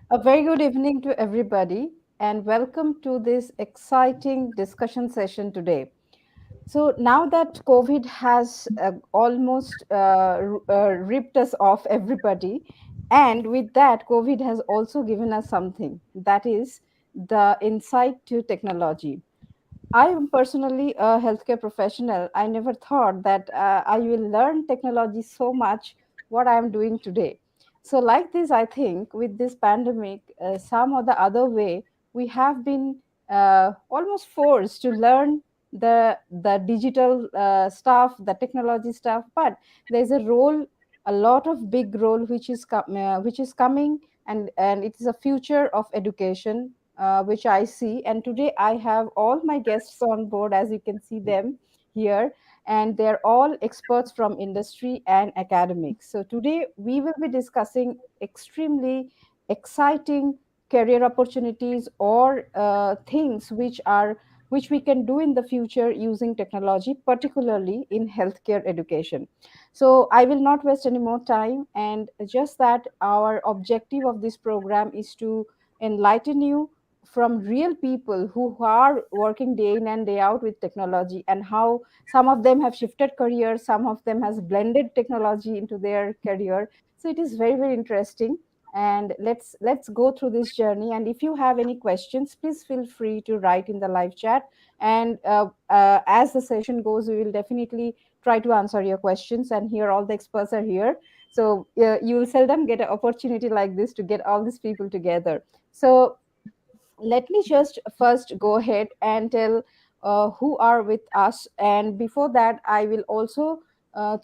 A very good evening to everybody, and welcome to this exciting discussion session today. So, now that COVID has almost ripped us off, everybody, and with that, COVID has also given us something, that is the insight to technology. I am personally a healthcare professional. I never thought that I will learn technology so much what I am doing today. So, like this, I think with this pandemic, some or the other way, we have been almost forced to learn the digital stuff, the technology stuff. But there's a role, a lot of big role which is coming, and it is a future of education which I see. And today I have all my guests on board, as you can see them here, and they're all experts from industry and academics. So today we will be discussing extremely exciting career opportunities or things which we can do in the future using technology, particularly in healthcare education. So I will not waste any more time, and just that our objective of this program is to enlighten you from real people who are working day in and day out with technology, and how some of them have shifted careers, some of them has blended technology into their career. So it is very, very interesting, and let's go through this journey. And if you have any questions, please feel free to write in the live chat, and as the session goes, we will definitely try to answer your questions. And here all the experts are here, so you will seldom get an opportunity like this to get all these people together. So let me just first go ahead and tell who are with us. And before that, I will also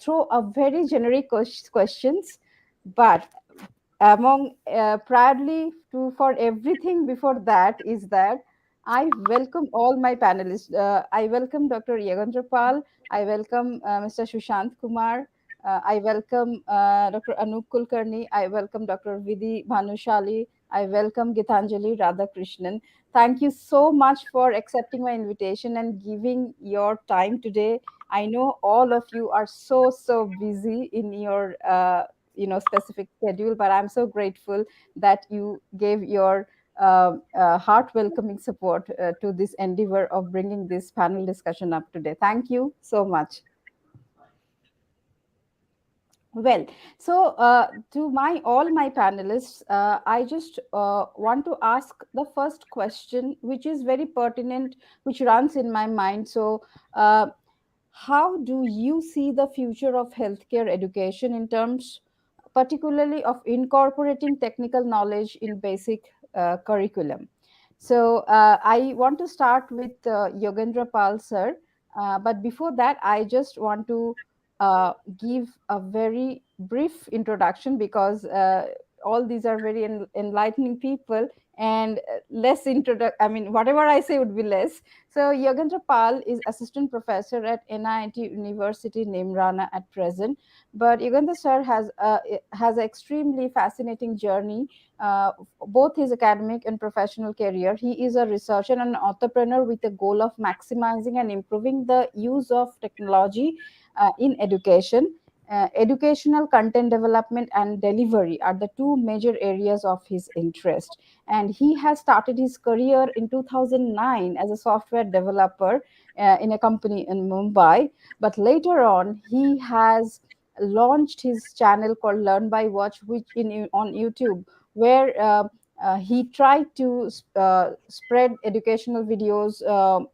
throw a very generic questions, but among proudly to for everything before that is that I welcome all my panelists. I welcome Dr. Yogendra Pal. I welcome Mr. Sushant Kumar. I welcome Dr. Anoop Kulkarni. I welcome Dr. Vidhi Bhanushali. I welcome Gitanjali Radhakrishnan. Thank you so much for accepting my invitation and giving your time today. I know all of you are so busy in your specific schedule, but I'm so grateful that you gave your heart welcoming support to this endeavor of bringing this panel discussion up today. Thank you so much. Well, so to my all my panelists, I just want to ask the first question, which is very pertinent, which runs in my mind. So, how do you see the future of healthcare education in terms, particularly of incorporating technical knowledge in basic curriculum? So, I want to start with Yogendra Pal sir, but before that, I just want to give a very brief introduction, because all these are very enlightening people, and less I mean, whatever I say would be less. So Yogendra Pal is assistant professor at NIIT University Neemrana at present, but Yogendra sir has an extremely fascinating journey, uh, both his academic and professional career. He is a researcher and an entrepreneur with the goal of maximizing and improving the use of technology in education. Educational content development and delivery are the two major areas of his interest. And he has started his career in 2009 as a software developer in a company in Mumbai. But later on, he has launched his channel called Learn by Watch, which on YouTube, where he tried to spread educational videos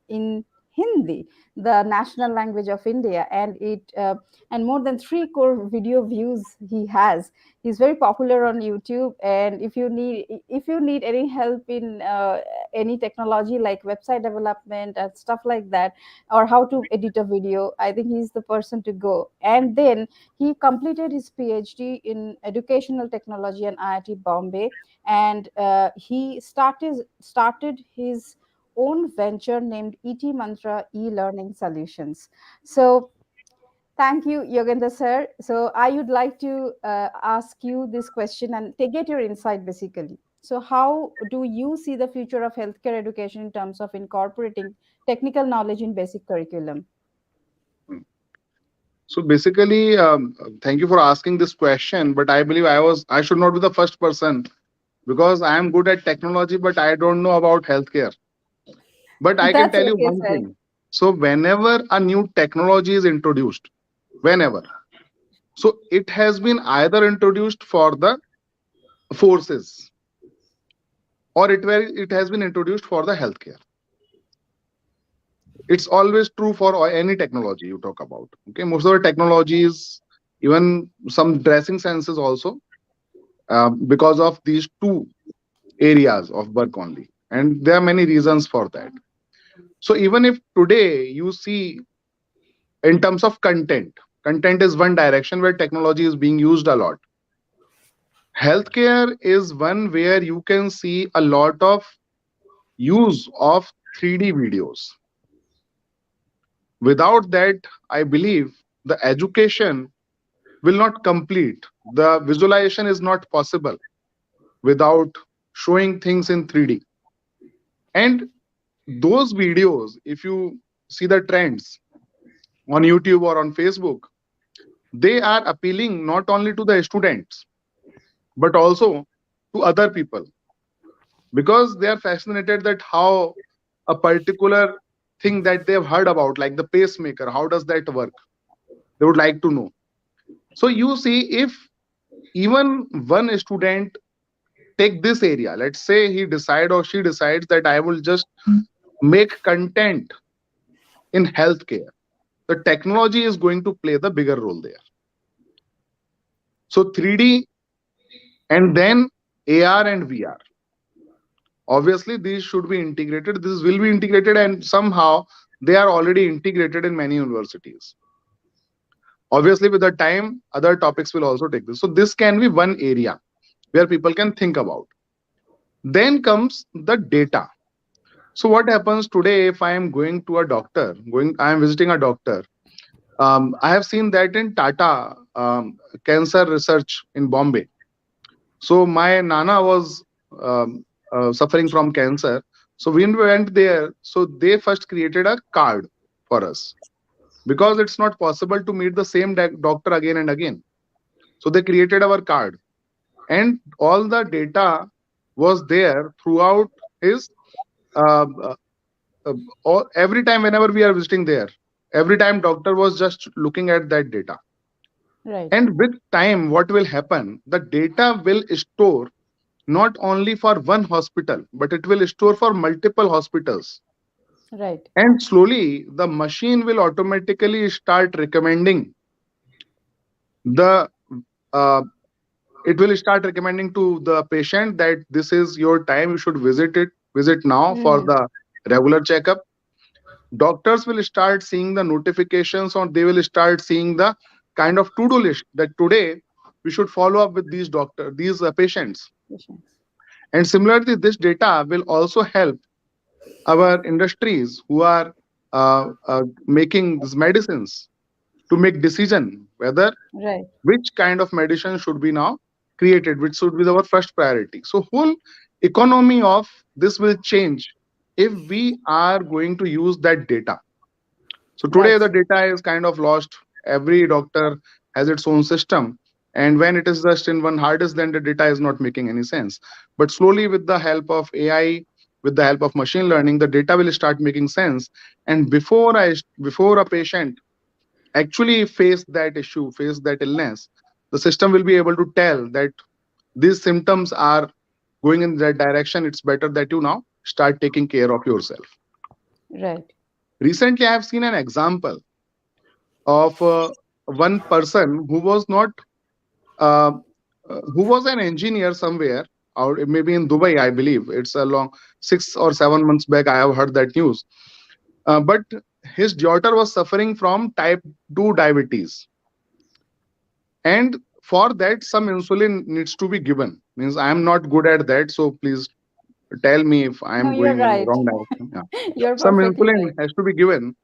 in Hindi, the national language of India, and more than 3 crore video views he has. He's very popular on YouTube, and if you need any help in any technology like website development and stuff like that, or how to edit a video, I think he's the person to go. And then he completed his PhD in educational technology in IIT Bombay, and he started his own venture named ET Mantra e-learning solutions. So thank you, Yogendra sir. So I would like to ask you this question and get your insight basically. So how do you see the future of healthcare education in terms of incorporating technical knowledge in basic curriculum? So basically, thank you for asking this question. But I believe I should not be the first person because I am good at technology, but I don't know about healthcare. But I can That's tell you okay, one sir. thing. So whenever a new technology is introduced, whenever, so it has been either introduced for the forces, or it has been introduced for the healthcare. It's always true for any technology you talk about. Okay, most of the technologies, even some dressing senses also, because of these two areas of work only, and there are many reasons for that. So even if today you see in terms of content is one direction where technology is being used a lot. Healthcare is one where you can see a lot of use of 3D videos. Without that, I believe the education will not complete. The visualization is not possible without showing things in 3D. And those videos, if you see the trends on YouTube or on Facebook, they are appealing not only to the students, but also to other people, because they are fascinated that how a particular thing that they've heard about, like the pacemaker, how does that work? They would like to know. So you see, if even one student take this area, let's say he decide or she decides that I will just make content in healthcare, the technology is going to play the bigger role there. So 3D and then AR and VR, obviously these should be integrated, this will be integrated, and somehow they are already integrated in many universities. Obviously with the time other topics will also take this, so this can be one area where people can think about. Then comes the data. So what happens today, if I am going to a doctor, I am visiting a doctor, I have seen that in Tata cancer research in Bombay. So my nana was suffering from cancer. So when we went there, so they first created a card for us, because it's not possible to meet the same doctor again and again. So they created our card, and all the data was there throughout his uh, uh, every time whenever we are visiting there, every time doctor was just looking at that data. Right, And with time, what will happen? The data will store not only for one hospital, but it will store for multiple hospitals. right, And slowly, the machine will automatically start recommending the uh, it will start recommending to the patient that this is your time, you should visit now for mm, the regular checkup. Doctors will start seeing the notifications, or they will start seeing the kind of to-do list that today we should follow up with these patients. patience. And similarly, this data will also help our industries who are making these medicines to make decision whether Right, which kind of medicine should be now created, which should be our first priority. So whole economy of this will change if we are going to use that data. So today right, the data is kind of lost. Every doctor has its own system. And when it is just in one hard disk, then the data is not making any sense. But slowly, with the help of AI, with the help of machine learning, the data will start making sense. And before a patient actually face that illness, the system will be able to tell that these symptoms are going in that direction. It's better that you now start taking care of yourself. right. Recently, I have seen an example of one person who was not uh, who was an engineer somewhere, or maybe in Dubai, I believe. It's a long 6 or 7 months back I have heard that news. But his daughter was suffering from type 2 diabetes, and for that some insulin needs to be given. Means I am not good at that, so please tell me if I No, am you're going in the right. wrong direction. Yeah. You're Some perfectly insulin right. has to be given,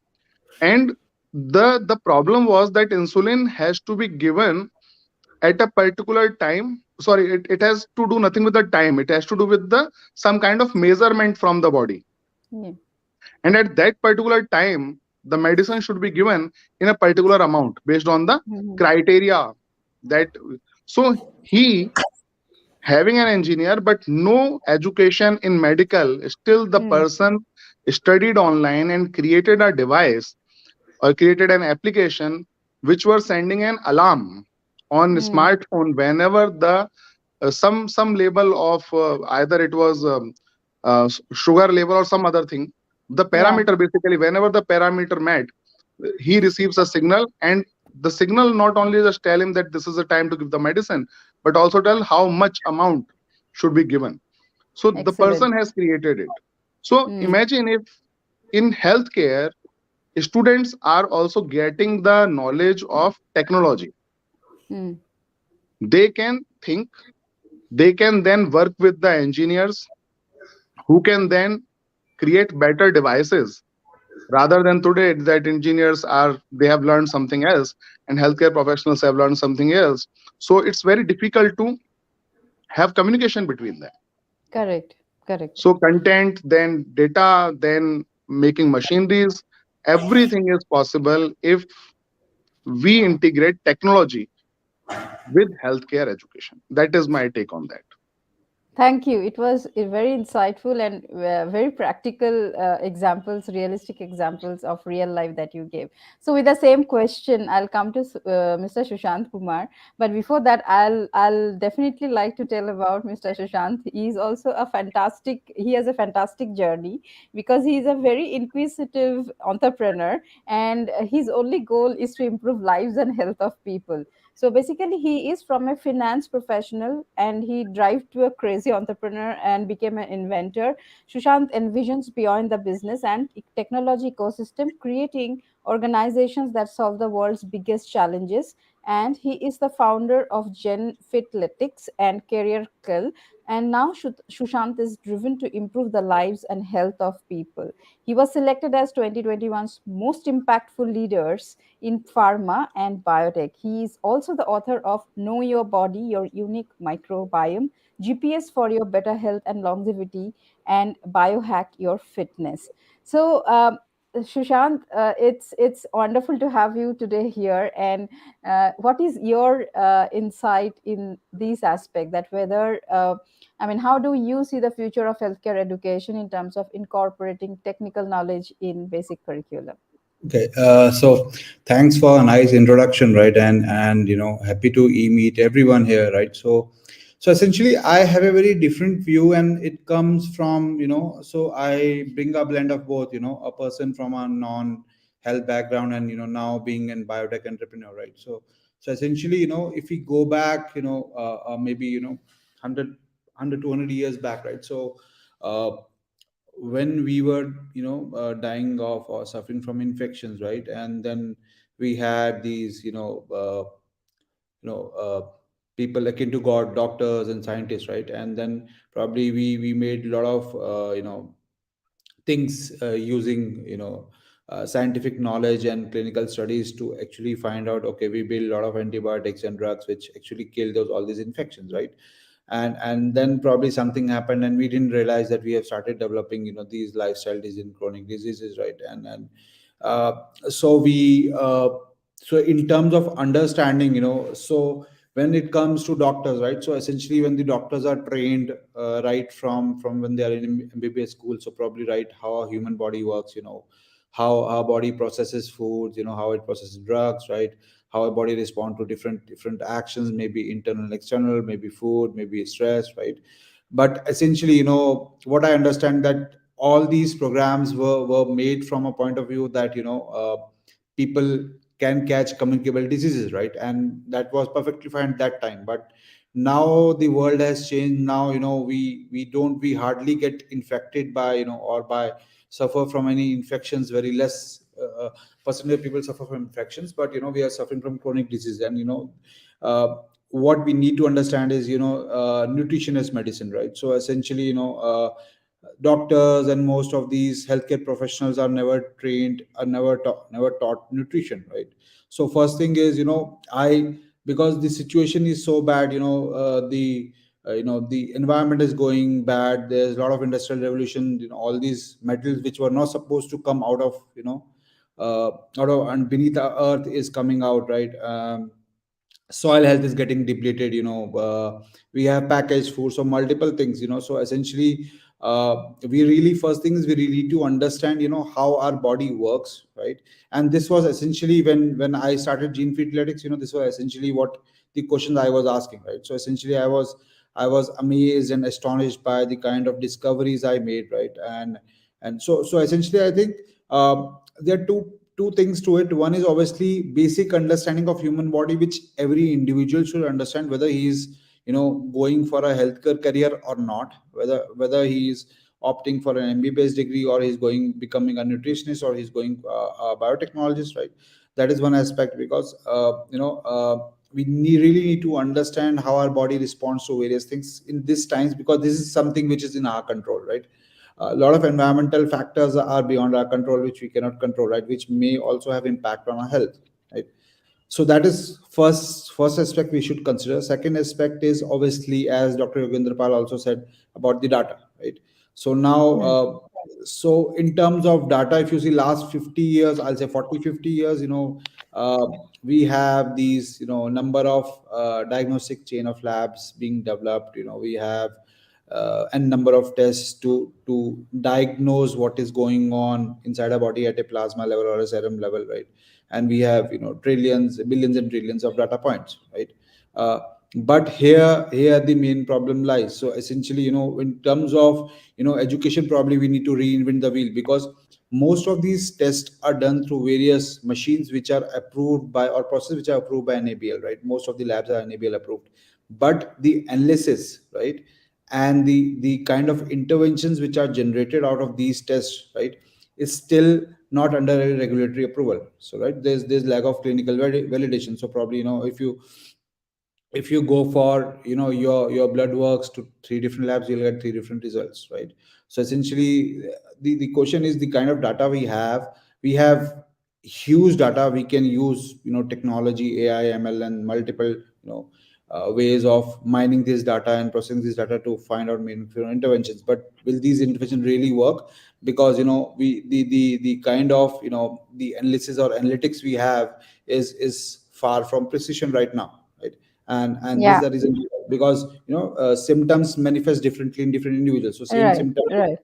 and the problem was that insulin has to be given at a particular time. Sorry, it has to do nothing with the time, it has to do with the some kind of measurement from the body. Yeah. And at that particular time, the medicine should be given in a particular amount based on the Mhm. criteria that. So he having an engineer but no education in medical, still the Hmm. person studied online and created a device or created an application which were sending an alarm on Hmm. smartphone whenever the some level of either it was sugar level or some other thing, the Yeah. parameter, basically whenever the parameter met, he receives a signal, and the signal not only just tell him that this is the time to give the medicine, but also tell how much amount should be given. So the person Excellent. has created it. So Hmm. imagine if in healthcare students are also getting the knowledge of technology, Hmm. they can think, they can then work with the engineers who can then create better devices, rather than today that engineers are, they have learned something else and healthcare professionals have learned something else. So it's very difficult to have communication between them. Correct. Correct. So content, then data, then making machineries, everything is possible if we integrate technology with healthcare education. That is my take on that. Thank you. It was a very insightful and very practical examples, realistic examples of real life that you gave. So, with the same question, I'll come to Mr. Sushant Kumar. But before that, I'll definitely like to tell about Mr. Sushant. He's also a fantastic. He has a fantastic journey because he's a very inquisitive entrepreneur, and his only goal is to improve lives and health of people. So basically, he is from a finance professional and he drive to a crazy entrepreneur and became an inventor. Sushant envisions beyond the business and technology ecosystem, creating organizations that solve the world's biggest challenges. And he is the founder of Genefitletics and Career Kill. And now Sushant is driven to improve the lives and health of people. He was selected as 2021's most impactful leaders in pharma and biotech. He is also the author of Know Your Body, Your Unique Microbiome, GPS for Your Better Health and Longevity, and Biohack Your Fitness. So, Sushant, it's wonderful to have you today here. And what is your insight in these aspects? That whether I mean, how do you see the future of healthcare education in terms of incorporating technical knowledge in basic curriculum? Okay, so thanks for a nice introduction, right? And happy to meet everyone here, right? So essentially, I have a very different view, and it comes from So I bring a blend of both, a person from a non-health background, and now being a biotech entrepreneur, right? So essentially, if we go back, maybe 100 200 years back, right? So. When we were dying of or suffering from infections, right? And then we had these you know people akin to god, doctors and scientists, right? And then probably we made a lot of things using scientific knowledge and clinical studies to actually find out, okay, we build a lot of antibiotics and drugs which actually kill those all these infections, right? And then probably something happened and we didn't realize that we have started developing these lifestyle disease, chronic diseases, right? And uh, so we so in terms of understanding, so when it comes to doctors, right? So essentially when the doctors are trained right from when they are in mbbs school, so probably right how a human body works, how our body processes foods, how it processes drugs, right? How our body respond to different actions, maybe internal and external, maybe food, maybe stress, right? But essentially, what I understand that all these programs were made from a point of view that people can catch communicable diseases, right? And that was perfectly fine at that time. But now the world has changed. Now we hardly get infected by or by suffer from any infections. Very less percentage of people suffer from infections, but we are suffering from chronic disease. And uh, what we need to understand is nutrition is medicine, right? So essentially, doctors and most of these healthcare professionals are never trained, are never taught nutrition, right? So first thing is, I because the situation is so bad, the environment is going bad. There's a lot of industrial revolution, all these metals which were not supposed to come out of out of and beneath the earth is coming out, right? soil health is getting depleted, we have packaged food, so multiple things, so essentially, we really, first thing is we really need to understand, how our body works, right? And this was essentially when I started Genefitletics, this was essentially what the questions I was asking, right? So essentially, I was amazed and astonished by the kind of discoveries I made, right? And so essentially, I think, there are two things to it. One is obviously basic understanding of human body, which every individual should understand, whether he is, going for a healthcare career or not, whether he is opting for an MBBS degree, or he's going becoming a nutritionist, or he's going a biotechnologist, right? That is one aspect, because really need to understand how our body responds to various things in these times, because this is something which is in our control, right? A lot of environmental factors are beyond our control, which we cannot control, right? Which may also have impact on our health, right? So that is first aspect we should consider. Second aspect is obviously, as Dr. Yogendra Pal also said, about the data, right? So now, Hmm. so in terms of data, if you see last 50 years, I'll say 40, 50 years, uh, we have these, number of diagnostic chain of labs being developed. We have and number of tests to diagnose what is going on inside a body at a plasma level or a serum level, right? And we have, trillions, billions and trillions of data points, right? uh, but here the main problem lies. So essentially, in terms of, education, probably we need to reinvent the wheel, because most of these tests are done through various machines which are approved by, or processes which are approved by NABL, right? Most of the labs are NABL approved. But the analysis, right, and the kind of interventions which are generated out of these tests, right, is still not under a regulatory approval. So, right, there's lack of clinical validation. So probably, if you go for, your blood works to three different labs, you'll get three different results, right? So essentially, the question is the kind of data we have huge data. We can use, technology, AI, ML, and multiple, ways of mining this data and processing this data to find out meaningful interventions. But will these interventions really work? Because, we the kind of, the analysis or analytics we have is far from precision right now, right? And this is Yeah, the reason, because, symptoms manifest differently in different individuals. So same right, symptom right.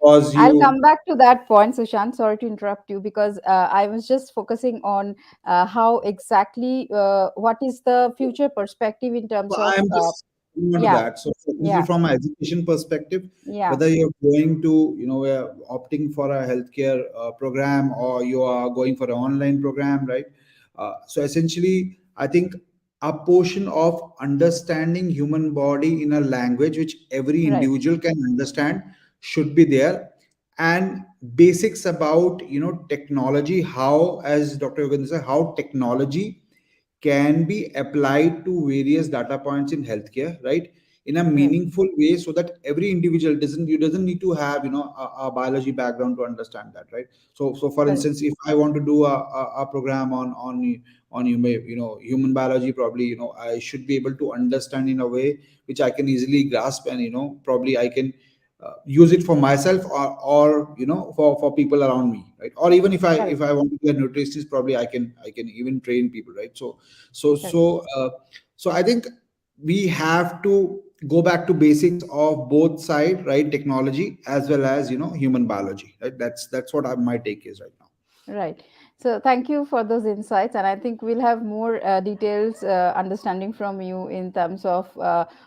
cause I'll you. come back to that point, Sushant. Sorry to interrupt you, because I was just focusing on how exactly what is the future perspective in terms So of I'm just moving on to yeah, that. So essentially, yeah, from an education perspective, yeah, whether you're going to, opting for a healthcare program, or you are going for an online program, right? So essentially, I think a portion of understanding human body in a language which every right, individual can understand should be there. And basics about, technology, how, as Dr. Yogendra said, how technology can be applied to various data points in healthcare, right, in a right, meaningful way, so that every individual doesn't need to have, a biology background to understand that, right? So for correct, instance, if I want to do a program on human biology, probably, I should be able to understand in a way which I can easily grasp, and, probably I can use it for myself, or for people around me, right? Or even if i correct, if i want to be a nutritionist, probably I can even train people, right? So correct. so uh, so I think we have to go back to basics of both side, right? Technology as well as, human biology, right? That's what my take is right now. Right. So thank you for those insights, and I think we'll have more details understanding from you in terms of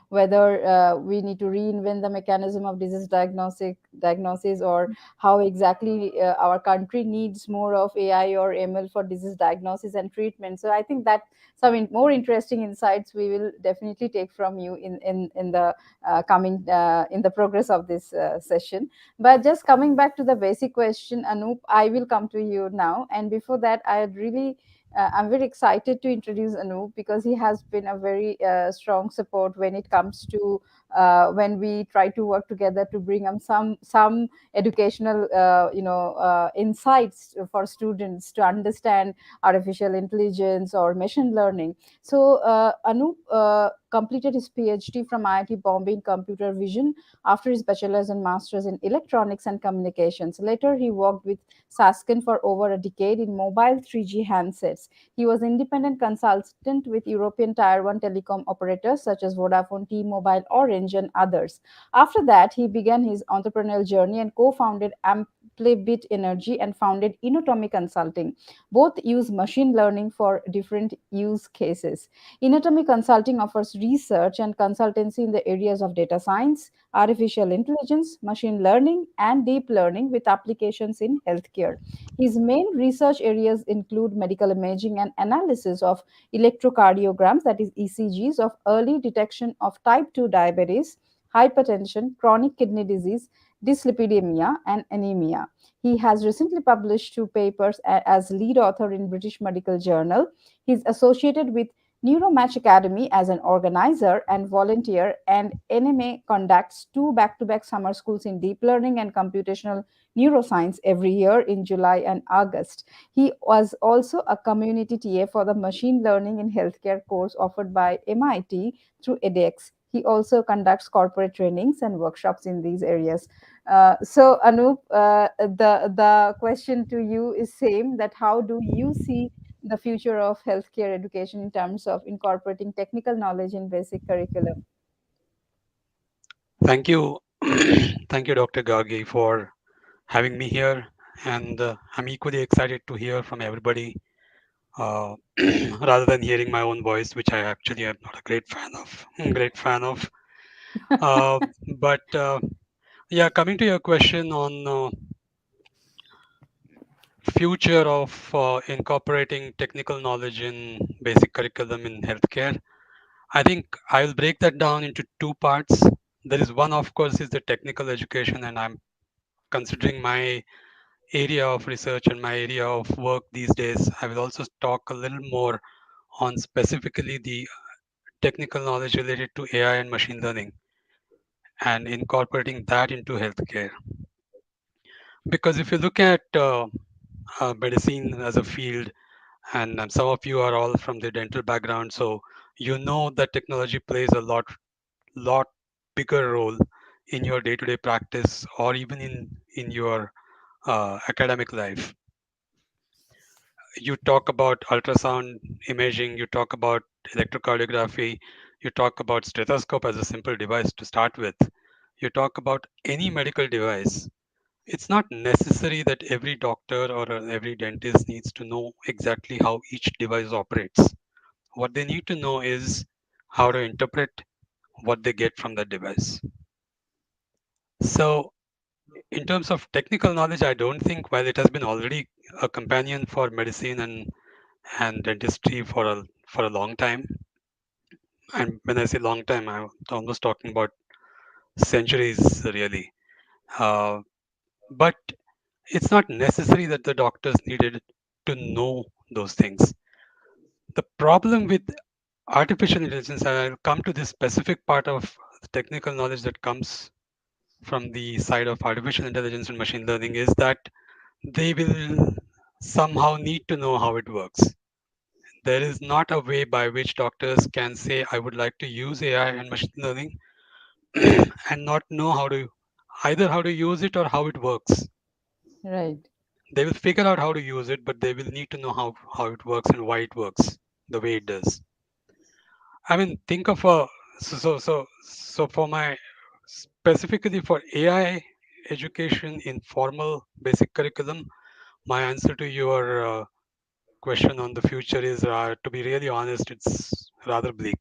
whether we need to reinvent the mechanism of diagnosis, or how exactly our country needs more of AI or ML for disease diagnosis and treatment. So I think that some more interesting insights we will definitely take from you in the coming in the progress of this session. But just coming back to the basic question, Anoop, I will come to you now. And before that, I'm very excited to introduce Anoop, because he has been a very strong support when it comes to when we try to work together to bring up some educational insights for students to understand artificial intelligence or machine learning. So Anoop, completed his PhD from IIT Bombay in computer vision after his bachelor's and master's in electronics and communications. Later, he worked with Sasken for over a decade in mobile 3G handsets. He was independent consultant with European Tier 1 telecom operators such as Vodafone, T-Mobile, Orange, and others. After that, he began his entrepreneurial journey and co-founded Amplibit Energy and founded Innotomy Consulting. Both use machine learning for different use cases. Innotomy Consulting offers research and consultancy in the areas of data science, artificial intelligence, machine learning, and deep learning with applications in healthcare. His main research areas include medical imaging and analysis of electrocardiograms, that is ECGs, of early detection of type 2 diabetes, hypertension, chronic kidney disease, dyslipidemia, and anemia. He has recently published two papers as lead author in British Medical Journal. He is associated with Neuromatch Academy as an organizer and volunteer, and NMA conducts two back to back summer schools in deep learning and computational neuroscience every year in July and August. He was also a community TA for the Machine Learning in Healthcare course offered by MIT through edX. He also conducts corporate trainings and workshops in these areas. So, Anoop, the question to you is same, that how do you see the future of healthcare education in terms of incorporating technical knowledge in basic curriculum? Thank you. Thank you, Dr. Gargi, for having me here. And I'm equally excited to hear from everybody uh, rather than hearing my own voice, which I actually am not a great fan of. Great fan of. Uh, but yeah, coming to your question on future of incorporating technical knowledge in basic curriculum in healthcare, I think I'll break that down into two parts. There is one, of course, is the technical education, and I'm considering my area of research and my area of work these days. I will also talk a little more on specifically the technical knowledge related to AI and machine learning and incorporating that into healthcare. Because if you look at medicine as a field, and some of you are all from the dental background, so you know that technology plays a lot bigger role in your day-to-day practice or even in your academic life. You talk about ultrasound imaging, you talk about electrocardiography, you talk about stethoscope as a simple device to start with. You talk about any medical device. It's not necessary that every doctor or every dentist needs to know exactly how each device operates. What they need to know is how to interpret what they get from that device. So, in terms of technical knowledge, I don't think, while it has been already a companion for medicine and dentistry for a long time, and when I say long time, I'm almost talking about centuries, really. Uh, but it's not necessary that the doctors needed to know those things. The problem with artificial intelligence, and I'll come to this specific part of the technical knowledge that comes from the side of artificial intelligence and machine learning, is that they will somehow need to know how it works. There is not a way by which doctors can say, I would like to use AI and machine learning and not know how to either how to use it or how it works. Right, They will figure out how to use it, but they will need to know how it works and why it works the way it does. I mean, think of a so for my specifically for AI education in formal basic curriculum, my answer to your question on the future is, to be really honest, it's rather bleak.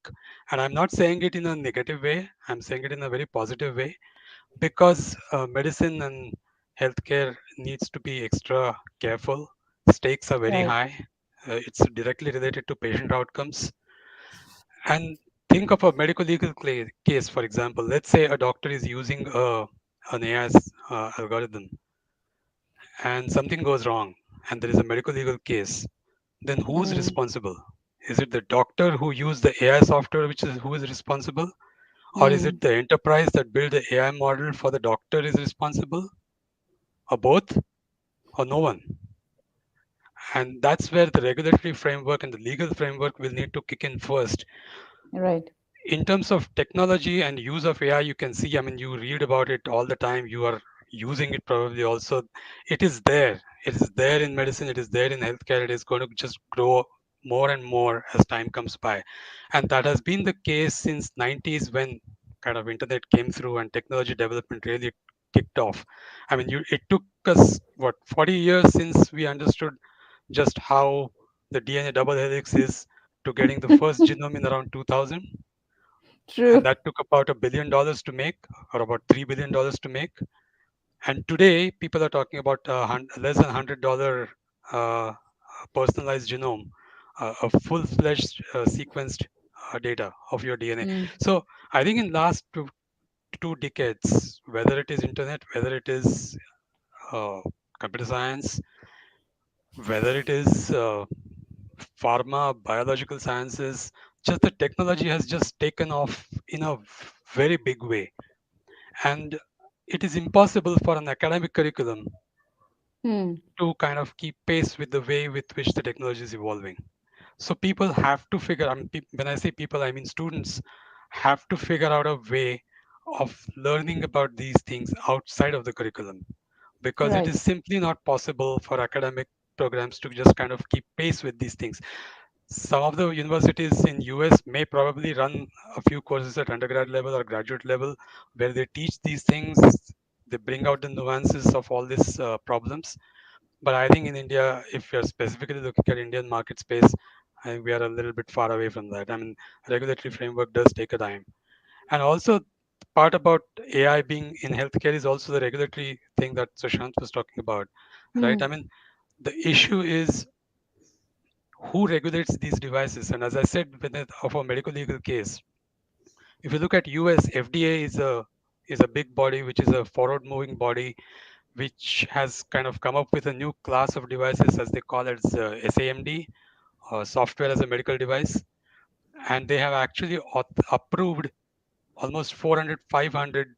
And I'm not saying it in a negative way. I'm saying it in a very positive way because medicine and healthcare needs to be extra careful. Stakes are very right. high. It's directly related to patient outcomes. And think of a medical legal case, for example. Let's say a doctor is using an AI algorithm and something goes wrong and there is a medical legal case. Then who's Mm, responsible? Is it the doctor who used the AI software, which is who is responsible? Or is it mm, the enterprise that built the AI model for the doctor is responsible? Or both? Or no one? And that's where the regulatory framework and the legal framework will need to kick in first. right. in terms of technology and use of AI, you can see, I mean, you read about it all the time. You are using it probably also. It is there. It is there in medicine. It is there in healthcare. It is going to just grow more and more as time comes by. And that has been the case since 90s when kind of internet came through and technology development really kicked off. I mean, it took us, what, 40 years since we understood just how the DNA double helix is to getting the first genome in around 2000, and True. that took about $1 billion to make, or about $3 billion to make. And today, people are talking about less than $100 personalized genome, a full-fledged sequenced data of your DNA. Mm. So I think in last two decades, whether it is internet, whether it is uh, computer science, whether it is pharma, biological sciences, just the technology has just taken off in a very big way. And it is impossible for an academic curriculum Mm. to kind of keep pace with the way with which the technology is evolving. So people have to figure, I mean, when I say people, I mean students have to figure out a way of learning about these things outside of the curriculum, because it Right. is simply not possible for academic programs to just kind of keep pace with these things. Some of the universities in US may probably run a few courses at undergrad level or graduate level where they teach these things. They bring out the nuances of all these problems. But I think in India, if you're specifically looking at Indian market space, I think we are a little bit far away from that. I mean, regulatory framework does take a time. And also, part about AI being in healthcare is also the regulatory thing that Sushant was talking about, right? I Mm. mean, the issue is who regulates these devices. And as I said, with it of a medical legal case, if you look at US, FDA is a big body, which is a forward moving body, which has kind of come up with a new class of devices, as they call it, SAMD, software as a medical device. And they have actually approved almost 400, 500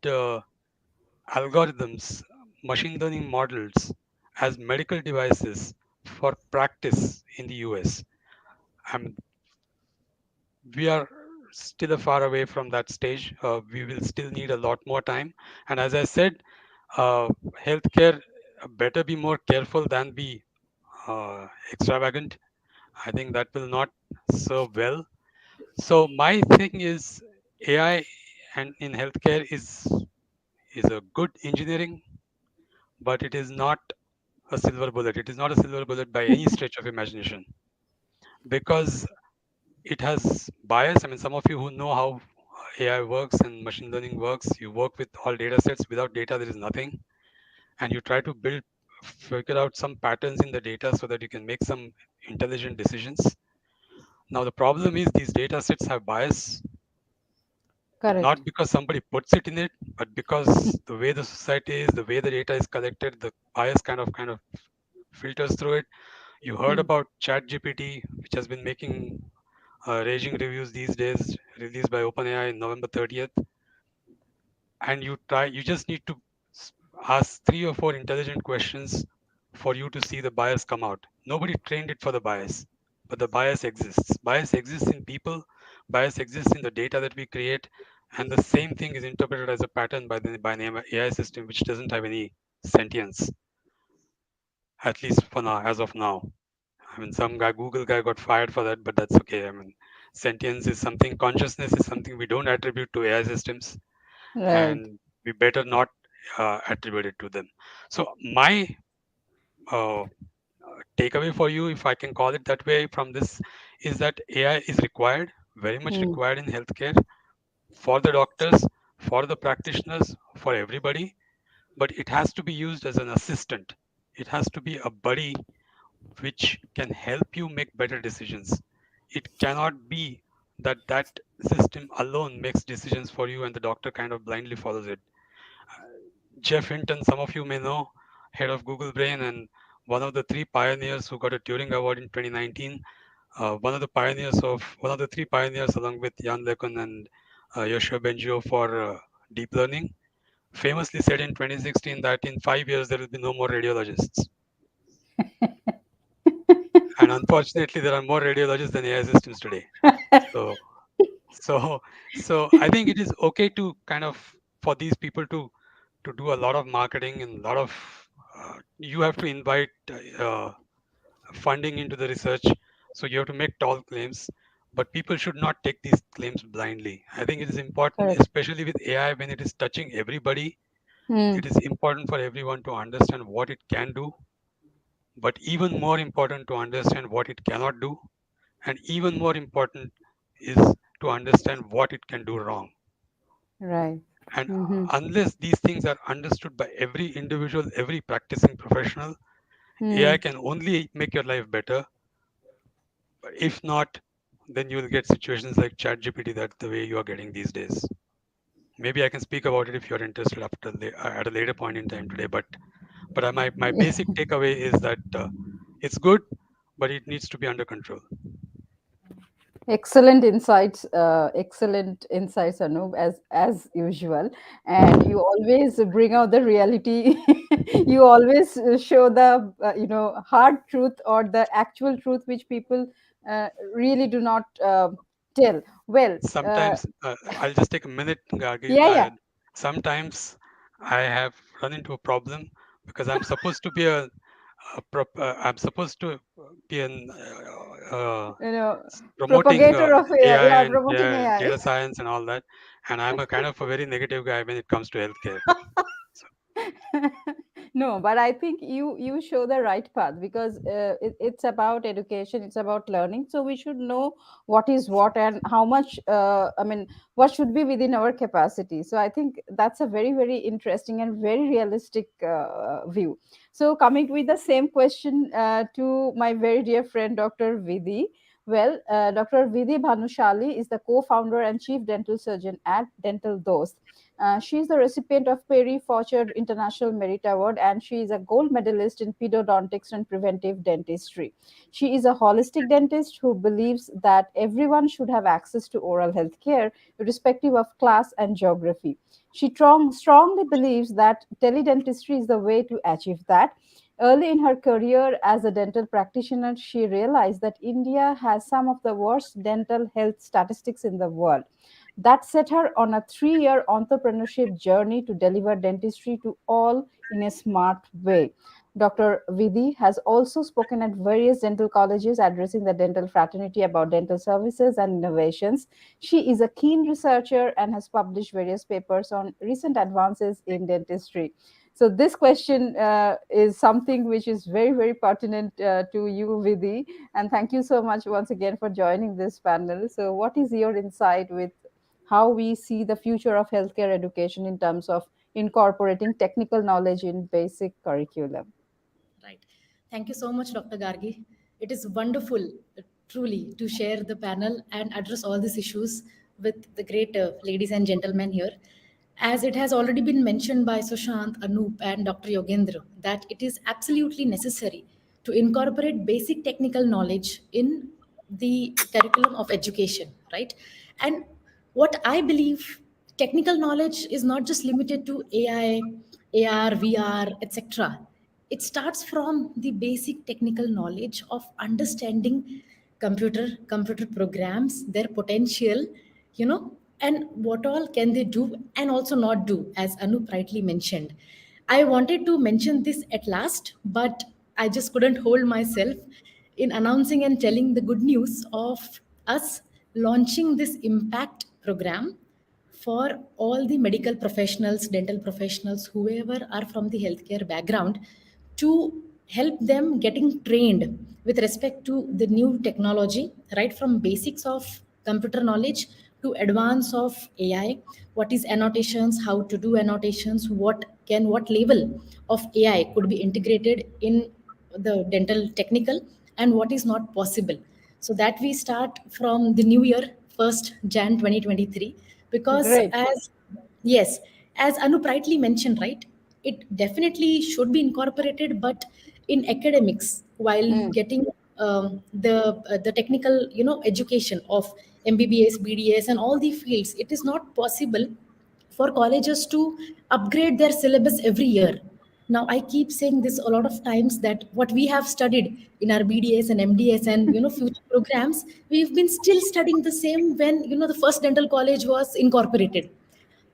algorithms, machine learning models as medical devices for practice in the US. I'm we are still a far away from that stage. We will still need a lot more time. And as I said, uh, healthcare better be more careful than be extravagant. I think that will not serve well. So my thing is AI and in healthcare is a good engineering, but it is not a silver bullet. It is not a silver bullet by any stretch of imagination, because it has bias. I mean, some of you who know how AI works and machine learning works, you work with all data sets. Without data, there is nothing. And you try to figure out some patterns in the data so that you can make some intelligent decisions. Now, the problem is these data sets have bias, not Correct. because somebody puts it in it, but because the way the society is, the way the data is collected, the bias kind of filters through it. You heard Mm. about ChatGPT, which has been making raging reviews these days, released by OpenAI in November 30th. And you just need to ask three or four intelligent questions for you to see the bias come out. Nobody trained it for the bias, but the bias exists. Bias exists in people, bias exists in the data that we create, and the same thing is interpreted as a pattern by an AI system which doesn't have any sentience, at least for now, as of now. I mean, some guy, Google guy, got fired for that, but that's okay. I mean, sentience is something, consciousness is something we don't attribute to AI systems, Right. and we better not attribute it to them. So, my uh, takeaway for you, if I can call it that way, from this is that AI is required, very much Mm. required in healthcare for the doctors, for the practitioners, for everybody, but it has to be used as an assistant. It has to be a buddy which can help you make better decisions. It cannot be that that system alone makes decisions for you and the doctor kind of blindly follows it. Jeff Hinton, some of you may know, head of Google Brain and one of the three pioneers who got a Turing Award in 2019. One of the three pioneers, along with Jan LeCun and Yoshua Bengio for deep learning, famously said in 2016 that in 5 years there will be no more radiologists. And unfortunately, there are more radiologists than AI systems today. So So I think it is okay to kind of, for these people to do a lot of marketing and a lot of you have to invite funding into the research, so you have to make tall claims, but people should not take these claims blindly. I think it is important, Correct. especially with AI, when it is touching everybody. Hmm. It is important for everyone to understand what it can do, but even more important to understand what it cannot do, and even more important is to understand what it can do wrong. Right. And Mm-hmm. unless these things are understood by every individual, every practicing professional, AI Hmm. can only make your life better. But if not, then you will get situations like ChatGPT, that the way you are getting these days. Maybe I can speak about it if you're interested at a later point in time today. But my basic takeaway is that it's good, but it needs to be under control. Excellent insights, Anup, as usual. And you always bring out the reality. You always show the hard truth or the actual truth, which people really do not tell. Well, Sometimes I'll just take a minute, Gargi. yeah, yeah. Sometimes I have run into a problem because I'm supposed to be I'm supposed to be You know, promoting propagator of AI. AI Yeah, and promoting AI. data science and all that, and I'm a kind of a very negative guy when it comes to healthcare. So No, but I think you show the right path, because it's about education, it's about learning, so we should know what is what and how much, what should be within our capacity. So I think that's a very, very interesting and very realistic view. So coming with the same question to my very dear friend Dr. Vidhi. Well, Dr. Vidhi Bhanushali is the co-founder and chief dental surgeon at Dental Dost. She is the recipient of Perry Fauchard International Merit Award, and she is a gold medalist in pedodontics and preventive dentistry. She is a holistic dentist who believes that everyone should have access to oral health care, irrespective of class and geography. She strongly believes that teledentistry is the way to achieve that. Early in her career as a dental practitioner, she realized that India has some of the worst dental health statistics in the world. That set her on a 3 year entrepreneurship journey to deliver dentistry to all in a smart way. Dr. Vidhi has also spoken at various dental colleges addressing the dental fraternity about dental services and innovations. She is a keen researcher and has published various papers on recent advances in dentistry. So, this question is something which is very, very pertinent to you, Vidhi. And thank you so much once again for joining this panel. So, what is your insight with how we see the future of healthcare education in terms of incorporating technical knowledge in basic curriculum? Right. Thank you so much, Dr. Gargi. It is wonderful, truly, to share the panel and address all these issues with the great ladies and gentlemen here. As it has already been mentioned by Sushant, Anoop, and Dr. Yogendra, that it is absolutely necessary to incorporate basic technical knowledge in the curriculum of education, right? And what I believe, technical knowledge is not just limited to AI, AR, VR, etc. It starts from the basic technical knowledge of understanding computer programs, their potential, and what all can they do and also not do, as Anup rightly mentioned. I wanted to mention this at last, but I just couldn't hold myself in announcing and telling the good news of us launching this impact program for all the medical professionals, dental professionals, whoever are from the healthcare background, to help them getting trained with respect to the new technology, right from basics of computer knowledge to advance of AI. What is annotations, how to do annotations, what level of AI could be integrated in the dental technical, and what is not possible, so that we start from the new year, 1st Jan 2023. Because Great. as yes, as Anup rightly mentioned, right, it definitely should be incorporated, but in academics, while Mm, getting the technical education of MBBS, BDS, and all the fields, it is not possible for colleges to upgrade their syllabus every year. Now I keep saying this a lot of times, that what we have studied in our BDS and MDS and future programs, we've been still studying the same when the first dental college was incorporated.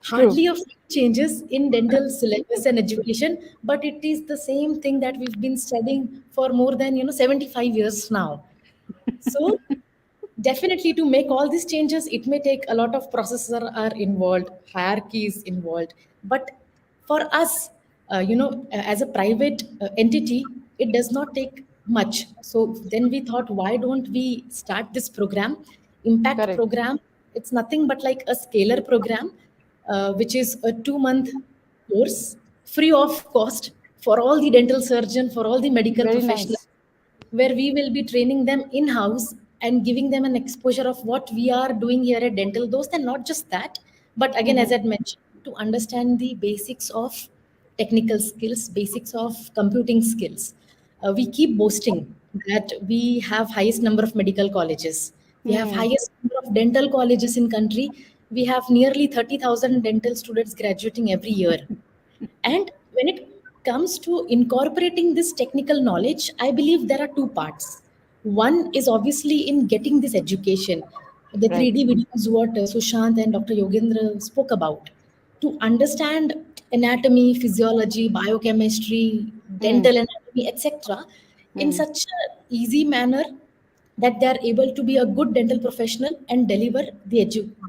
True. Hardly a few changes in dental syllabus and education, but it is the same thing that we've been studying for more than 75 years now. So definitely, to make all these changes, it may take a lot of processor are involved, hierarchies involved. But for us, as a private entity, it does not take much. So then we thought, why don't we start this program, impact Correct. program? It's nothing but like a scalar program, which is a 2 month course, free of cost for all the dental surgeon, for all the medical Very professionals, nice. where we will be training them in house and giving them an exposure of what we are doing here at Dental Dost. And not just that, but again, Mm-hmm. as I mentioned, to understand the basics of technical skills, basics of computing skills. We keep boasting that we have highest number of medical colleges. We have Mm. highest number of dental colleges in country. We have nearly 30,000 dental students graduating every year. And when it comes to incorporating this technical knowledge, I believe there are two parts. One is obviously in getting this education, the Right. 3D videos, what Sushant and Dr. Yogendra spoke about, to understand anatomy, physiology, biochemistry, Mm. dental anatomy, etc., in Mm. such a easy manner that they are able to be a good dental professional and deliver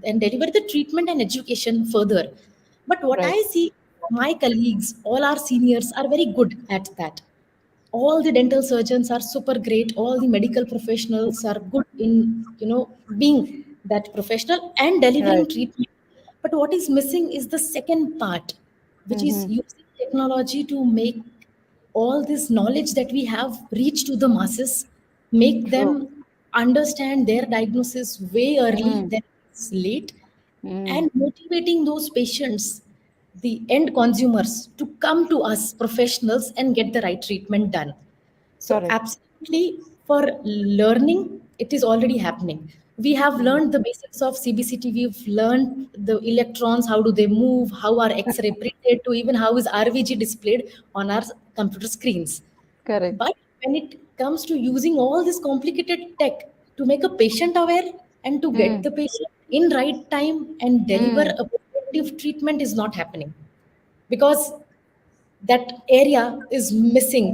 and deliver the treatment and education further. But what Right. I see, my colleagues, all our seniors are very good at that. All the dental surgeons are super great. All the medical professionals are good in being that professional and delivering Right. treatment. But what is missing is the second part, which is Mm-hmm. using technology to make all this knowledge that we have reach to the masses, make True. them understand their diagnosis way early Mm. than it's late, Mm. and motivating those patients, the end consumers, to come to us professionals and get the right treatment done. So Correct. absolutely, for learning, it is already happening. We have Mm. learned the basics of CBCT. We've learned the electrons, how do they move, how are X-ray printed, to even how is RVG displayed on our computer screens. Correct. But when it comes to using all this complicated tech to make a patient aware and to get Mm. the patient in right time and deliver Mm. a preventive treatment is not happening, because that area is missing.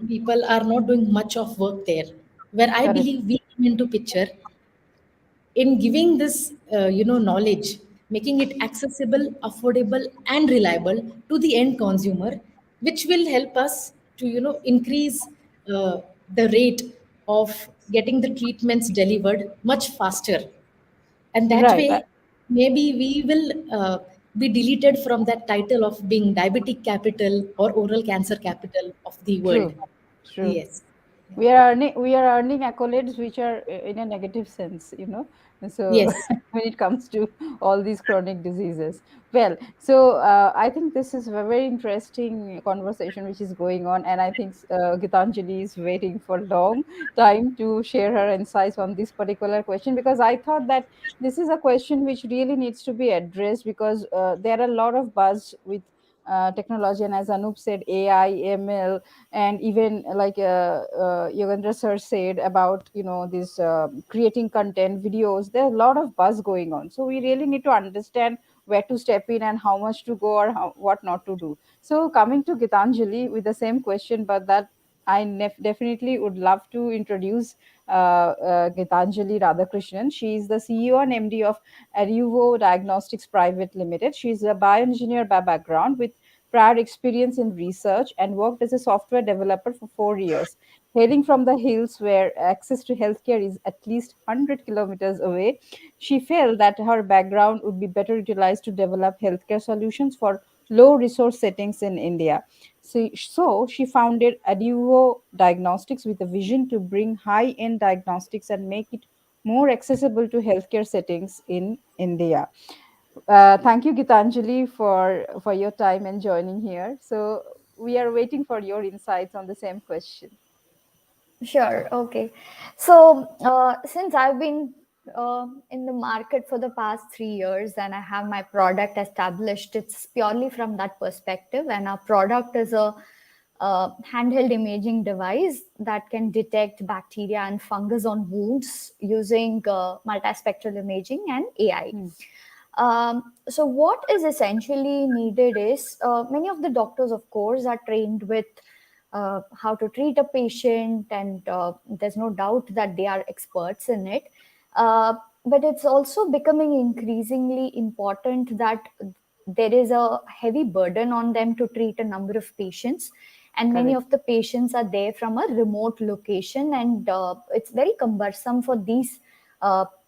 People are not doing much of work there, where I Correct. believe we come into picture in giving this knowledge, making it accessible, affordable and reliable to the end consumer, which will help us to increase uh, the rate of getting the treatments delivered much faster. And that Right. way, maybe we will be deleted from that title of being diabetic capital or oral cancer capital of the world. True. True. Yes. We are earning accolades which are in a negative sense, so Yes. when it comes to all these chronic diseases. Well, so I think this is a very interesting conversation which is going on, and I think Gitanjali is waiting for long time to share her insights on this particular question, because I thought that this is a question which really needs to be addressed, because there are a lot of buzz with technology, and as Anup said, AI, ML, and even like Yogendra sir said about this creating content videos. There's a lot of buzz going on, so we really need to understand where to step in and how much to go, or what not to do. So coming to Gitanjali with the same question, but that definitely would love to introduce Gitanjali Radhakrishnan. She is the CEO and MD of Adiuvo Diagnostics Private Limited. She is a bioengineer by background with prior experience in research, and worked as a software developer for 4 years. Hailing from the hills where access to healthcare is at least 100 kilometers away, she felt that her background would be better utilized to develop healthcare solutions for low resource settings in India. So she founded Adiuvo Diagnostics with a vision to bring high end diagnostics and make it more accessible to healthcare settings in India. Thank you, Gitanjali, for your time and joining here. So we are waiting for your insights on the same question. Sure. Okay. So, since I've been in the market for the past 3 years and I have my product established, it's purely from that perspective. And our product is a handheld imaging device that can detect bacteria and fungus on wounds using multispectral imaging and AI. So what is essentially needed is many of the doctors, of course, are trained with how to treat a patient, and there's no doubt that they are experts in it. But it's also becoming increasingly important that there is a heavy burden on them to treat a number of patients, and many Correct. of the patients are there from a remote location, and it's very cumbersome for these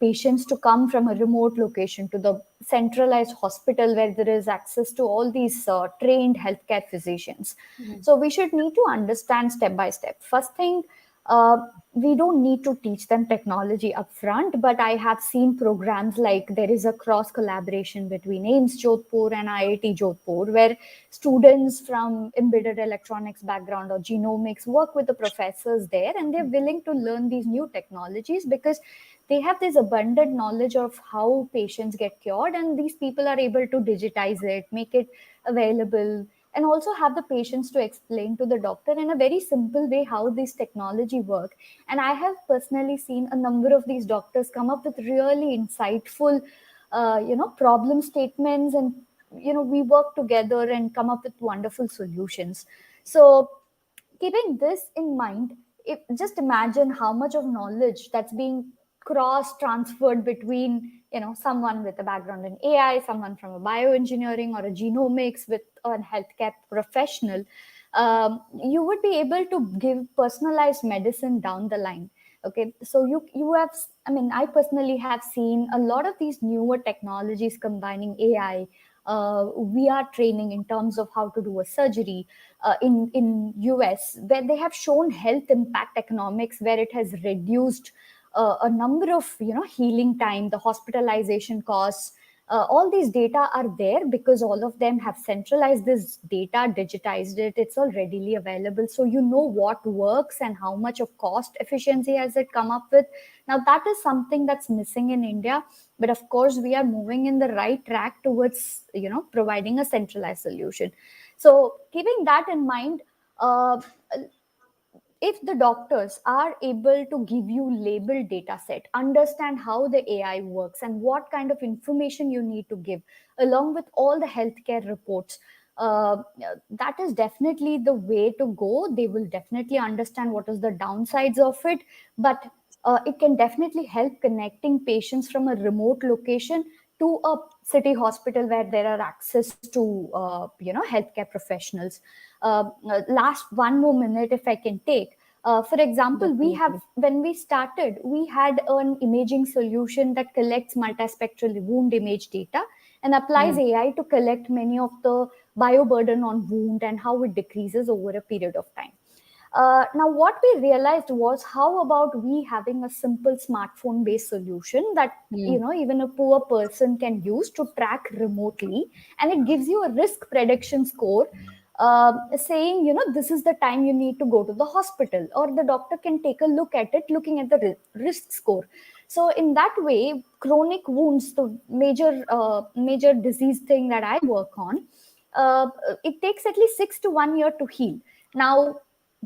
patients to come from a remote location to the centralized hospital where there is access to all these trained healthcare physicians. So we should need to understand step by step. First thing, uh, we don't need to teach them technology upfront, but I have seen programs like there is a cross collaboration between AIMS Jodhpur and IIT Jodhpur, where students from embedded electronics background or genomics work with the professors there, and they're willing to learn these new technologies because they have this abundant knowledge of how patients get cured, and these people are able to digitize it, make it available, and also have the patients to explain to the doctor in a very simple way how these technology work. And I have personally seen a number of these doctors come up with really insightful problem statements, and we work together and come up with wonderful solutions. So keeping this in mind, just imagine how much of knowledge that's being cross transferred between someone with a background in AI, someone from a bioengineering or a genomics with a healthcare professional. You would be able to give personalized medicine down the line. Okay, so you have, I mean, I personally have seen a lot of these newer technologies combining AI, VR training in terms of how to do a surgery, in US, where they have shown health impact economics, where it has reduced a number of healing time, the hospitalization costs. All these data are there because all of them have centralized this data, digitized it. It's all readily available, so you know what works and how much of cost efficiency has it come up with. Now that is something that's missing in India, but of course we are moving in the right track towards providing a centralized solution. So keeping that in mind, uh, if the doctors are able to give you labeled data set, understand how the AI works and what kind of information you need to give along with all the healthcare reports, uh, that is definitely the way to go. They will definitely understand what is the downsides of it, but it can definitely help connecting patients from a remote location to a city hospital where there are access to healthcare professionals. Last one more minute if I can take. For example, we have, Definitely. when we started, we had an imaging solution that collects multispectral wound image data and applies AI to collect many of the bioburden on wound and how it decreases over a period of time. Now, what we realized was, how about we having a simple smartphone based solution that even a poor person can use to track remotely, and it gives you a risk prediction score, saying this is the time you need to go to the hospital, or the doctor can take a look at it looking at the risk score. So in that way, chronic wounds, the major disease thing that I work on, uh, it takes at least 6 to 1 year to heal. Now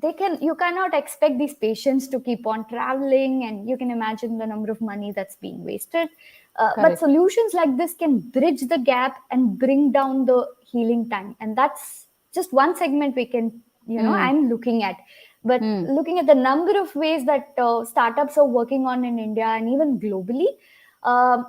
you cannot expect these patients to keep on traveling, and you can imagine the number of money that's being wasted. But Correct. solutions like this can bridge the gap and bring down the healing time, and that's just one segment we can I'm looking at. But looking at the number of ways that startups are working on in India and even globally, uh,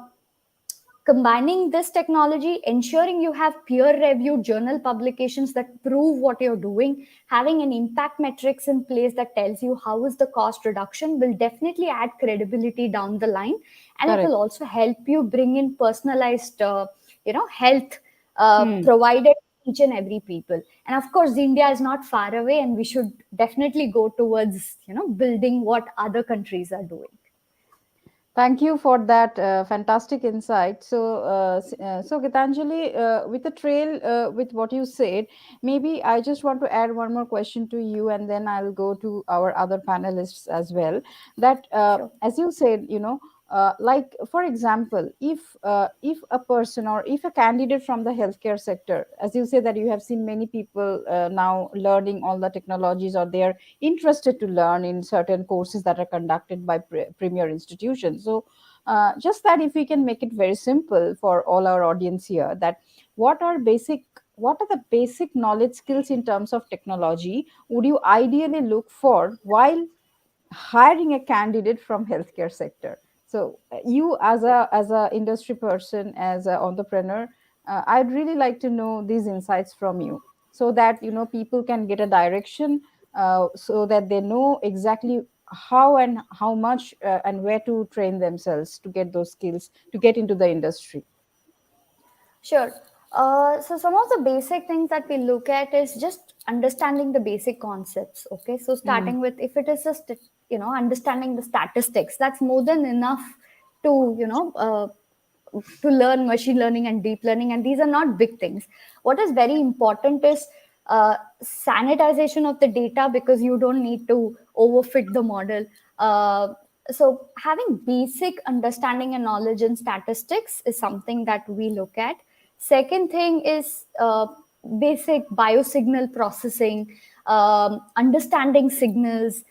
combining this technology, ensuring you have peer-reviewed journal publications that prove what you're doing, having an impact metrics in place that tells you how is the cost reduction, will definitely add credibility down the line, and it will Correct. also help you bring in personalized, health Hmm. provided to each and every people. And of course, India is not far away, and we should definitely go towards building what other countries are doing. Thank you for that fantastic insight. So Gitanjali, with the trail, with what you said, maybe I just want to add one more question to you, and then I'll go to our other panelists as well. That, Sure. as you said, Like for example, if a person or if a candidate from the healthcare sector, as you say that you have seen many people now learning all the technologies, or they are interested to learn in certain courses that are conducted by premier institutions. So just that if we can make it very simple for all our audience here, that what are basic, what are the basic knowledge skills in terms of technology would you ideally look for while hiring a candidate from healthcare sector? So you as a industry person, as an entrepreneur, I'd really like to know these insights from you, so that people can get a direction, so that they know exactly how and how much and where to train themselves to get those skills to get into the industry. Sure. So some of the basic things that we look at is just understanding the basic concepts. Okay, so Mm, starting with, if it is just understanding the statistics, that's more than enough to to learn machine learning and deep learning, and these are not big things. What is very important is sanitization of the data, because you don't need to overfit the model. So having basic understanding and knowledge in statistics is something that we look at. Second thing is basic biosignal processing, understanding signals.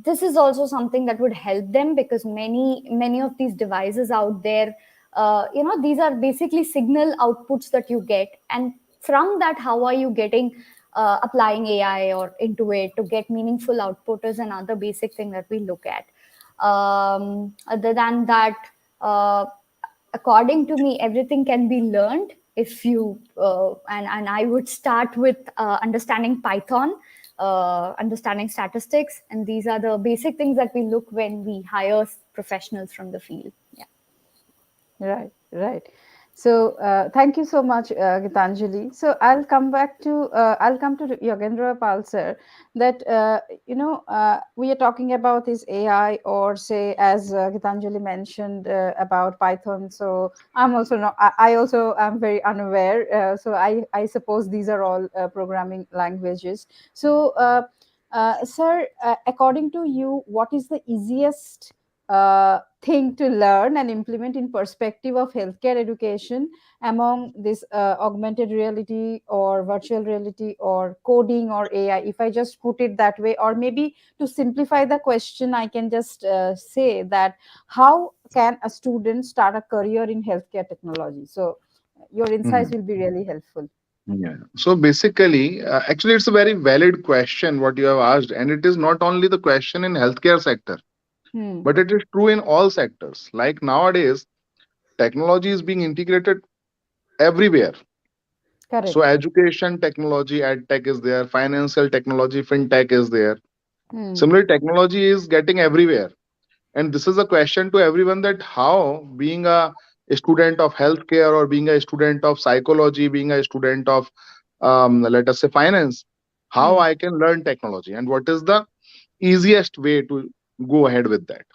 This is also something that would help them, because many of these devices out there, these are basically signal outputs that you get, and from that, how are you getting applying AI or into it to get meaningful output is another basic thing that we look at. Other than that, according to me, everything can be learned if you and I would start with understanding Python, understanding statistics, and these are the basic things that we look when we hire professionals from the field. Yeah. right, right. So thank you so much, Gitanjali. So I'll come to Yogendra Pal sir. That we are talking about this AI, or say as Gitanjali mentioned about Python. So I'm also not. I also am very unaware. So I suppose these are all programming languages. So sir, according to you, what is the easiest thing to learn and implement in perspective of healthcare education among this augmented reality or virtual reality or coding or AI, if I just put it that way? Or maybe to simplify the question, I can just say that how can a student start a career in healthcare technology? So your insights Mhm. will be really helpful. Yeah. So basically, actually, it's a very valid question what you have asked, and it is not only the question in healthcare sector, Hmm. but it is true in all sectors. Like nowadays, technology is being integrated everywhere. So Correct. education technology, ed tech is there, financial technology, fintech is there. Hmm. Similarly, technology is getting everywhere. And this is a question to everyone, that how, being a student of healthcare, or being a student of psychology, being a student of, let us say, finance, how Hmm. I can learn technology, and what is the easiest way to go ahead with that.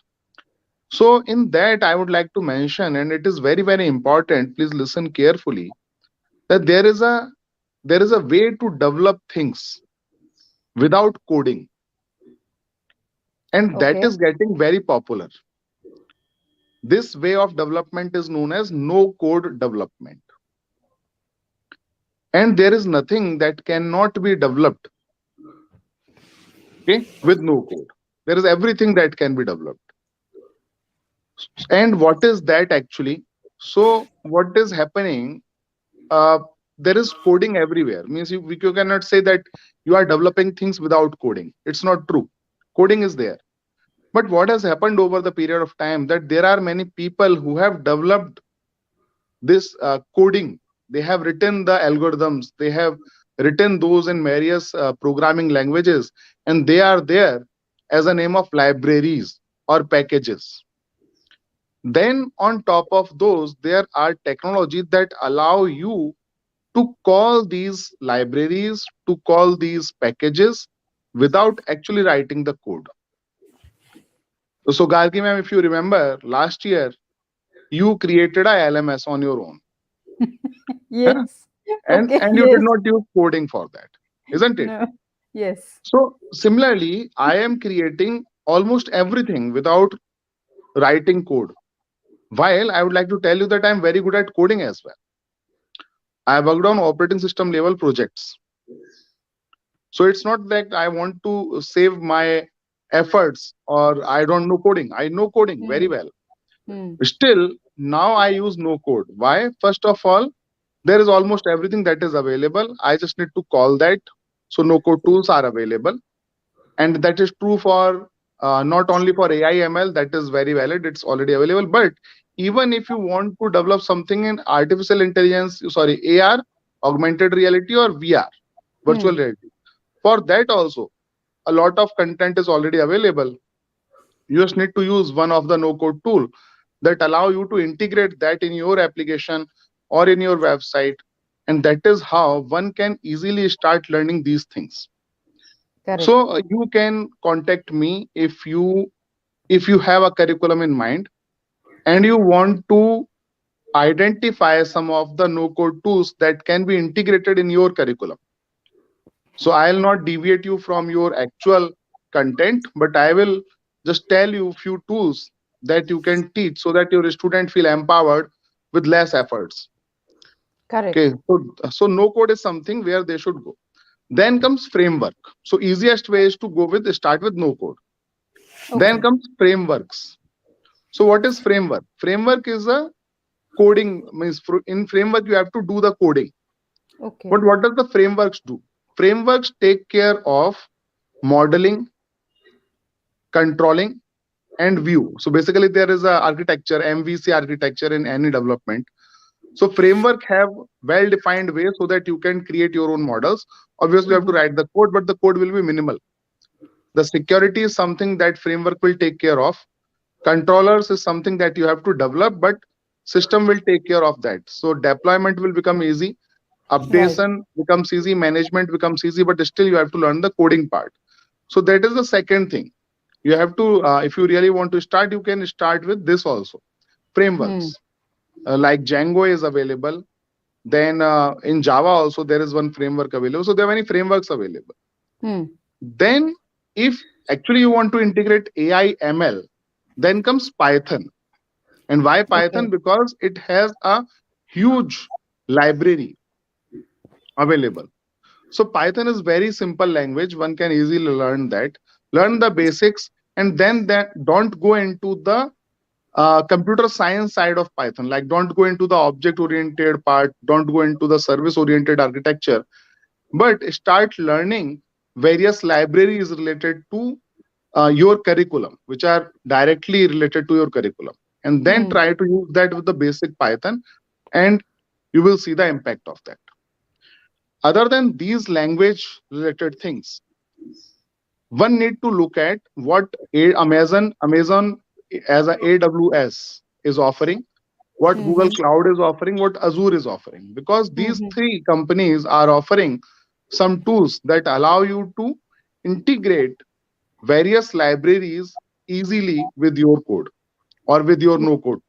So, in that, I would like to mention, and it is very, very important, please listen carefully, that there is a way to develop things without coding, and that Okay. is getting very popular. This way of development is known as no code development. And there is nothing that cannot be developed, okay, with no code. There is everything that can be developed. And what is that actually? So, what is happening? Uh, there is coding everywhere. Means you cannot say that you are developing things without coding. It's not true. Coding is there. But what has happened over the period of time, that there are many people who have developed this coding. They have written the algorithms, they have written those in various programming languages, and they are there as a name of libraries or packages. Then on top of those, there are technologies that allow you to call these libraries, to call these packages without actually writing the code. So Gargi ma'am, if you remember, last year you created a LMS on your own. Huh? Yes. and Okay. and you did Yes. not use coding for that, isn't it? No. Yes. So similarly, I am creating almost everything without writing code. While I would like to tell you that I'm very good at coding as well. I worked on operating system level projects. So it's not that I want to save my efforts or I don't know coding. I know coding Hmm. very well. Hmm. Still, now I use no code. Why? First of all, there is almost everything that is available. I just need to call that. So no code tools are available. And that is true for not only for AI ML, that is very valid. It's already available. But even if you want to develop something in artificial intelligence, sorry, AR, augmented reality or VR, Hmm. virtual reality, for that also, a lot of content is already available. You just need to use one of the no code tool that allow you to integrate that in your application or in your website. And that is how one can easily start learning these things. Correct. So you can contact me if you have a curriculum in mind and you want to identify some of the no code tools that can be integrated in your curriculum. So I'll not deviate you from your actual content, but I will just tell you few tools that you can teach so that your student feel empowered with less efforts. Correct. Okay, so no code is something where they should go. Then comes framework. So easiest way is to go with start with no code. Then Okay. comes frameworks. So what is framework? Framework is a coding means in framework you have to do the coding. Okay. But what does the frameworks do? Frameworks take care of modeling, controlling, and view. So basically there is a architecture, MVC architecture in any development. So framework have well defined way so that you can create your own models. Obviously you have to Mhm. write the code, but the code will be minimal. The security is something that framework will take care of. Controllers is something that you have to develop, but system will take care of that. So deployment will become easy, Right. updation becomes easy, management becomes easy, but still you have to learn the coding part. So that is the second thing. You have to, if you really want to start, you can start with this also. Hmm. Frameworks like Django is available. Then in Java also there is one framework available. So there are many frameworks available. Hmm. Then if actually you want to integrate AI ML, then comes Python. And why Okay. Python? Because it has a huge library available. So Python is very simple language. One can easily learn that, learn the basics, and then that don't go into the computer science side of Python. Like don't go into the object oriented part, don't go into the service oriented architecture, but start learning various libraries related to your curriculum, which are directly related to your curriculum, and then Hmm. try to use that with the basic Python, and you will see the impact of that. Other than these language related things, one need to look at what Amazon as a AWS is offering, what Google Mhm. Cloud is offering, what Azure is offering, because these Mhm. three companies are offering some tools that allow you to integrate various libraries easily with your code or with your no code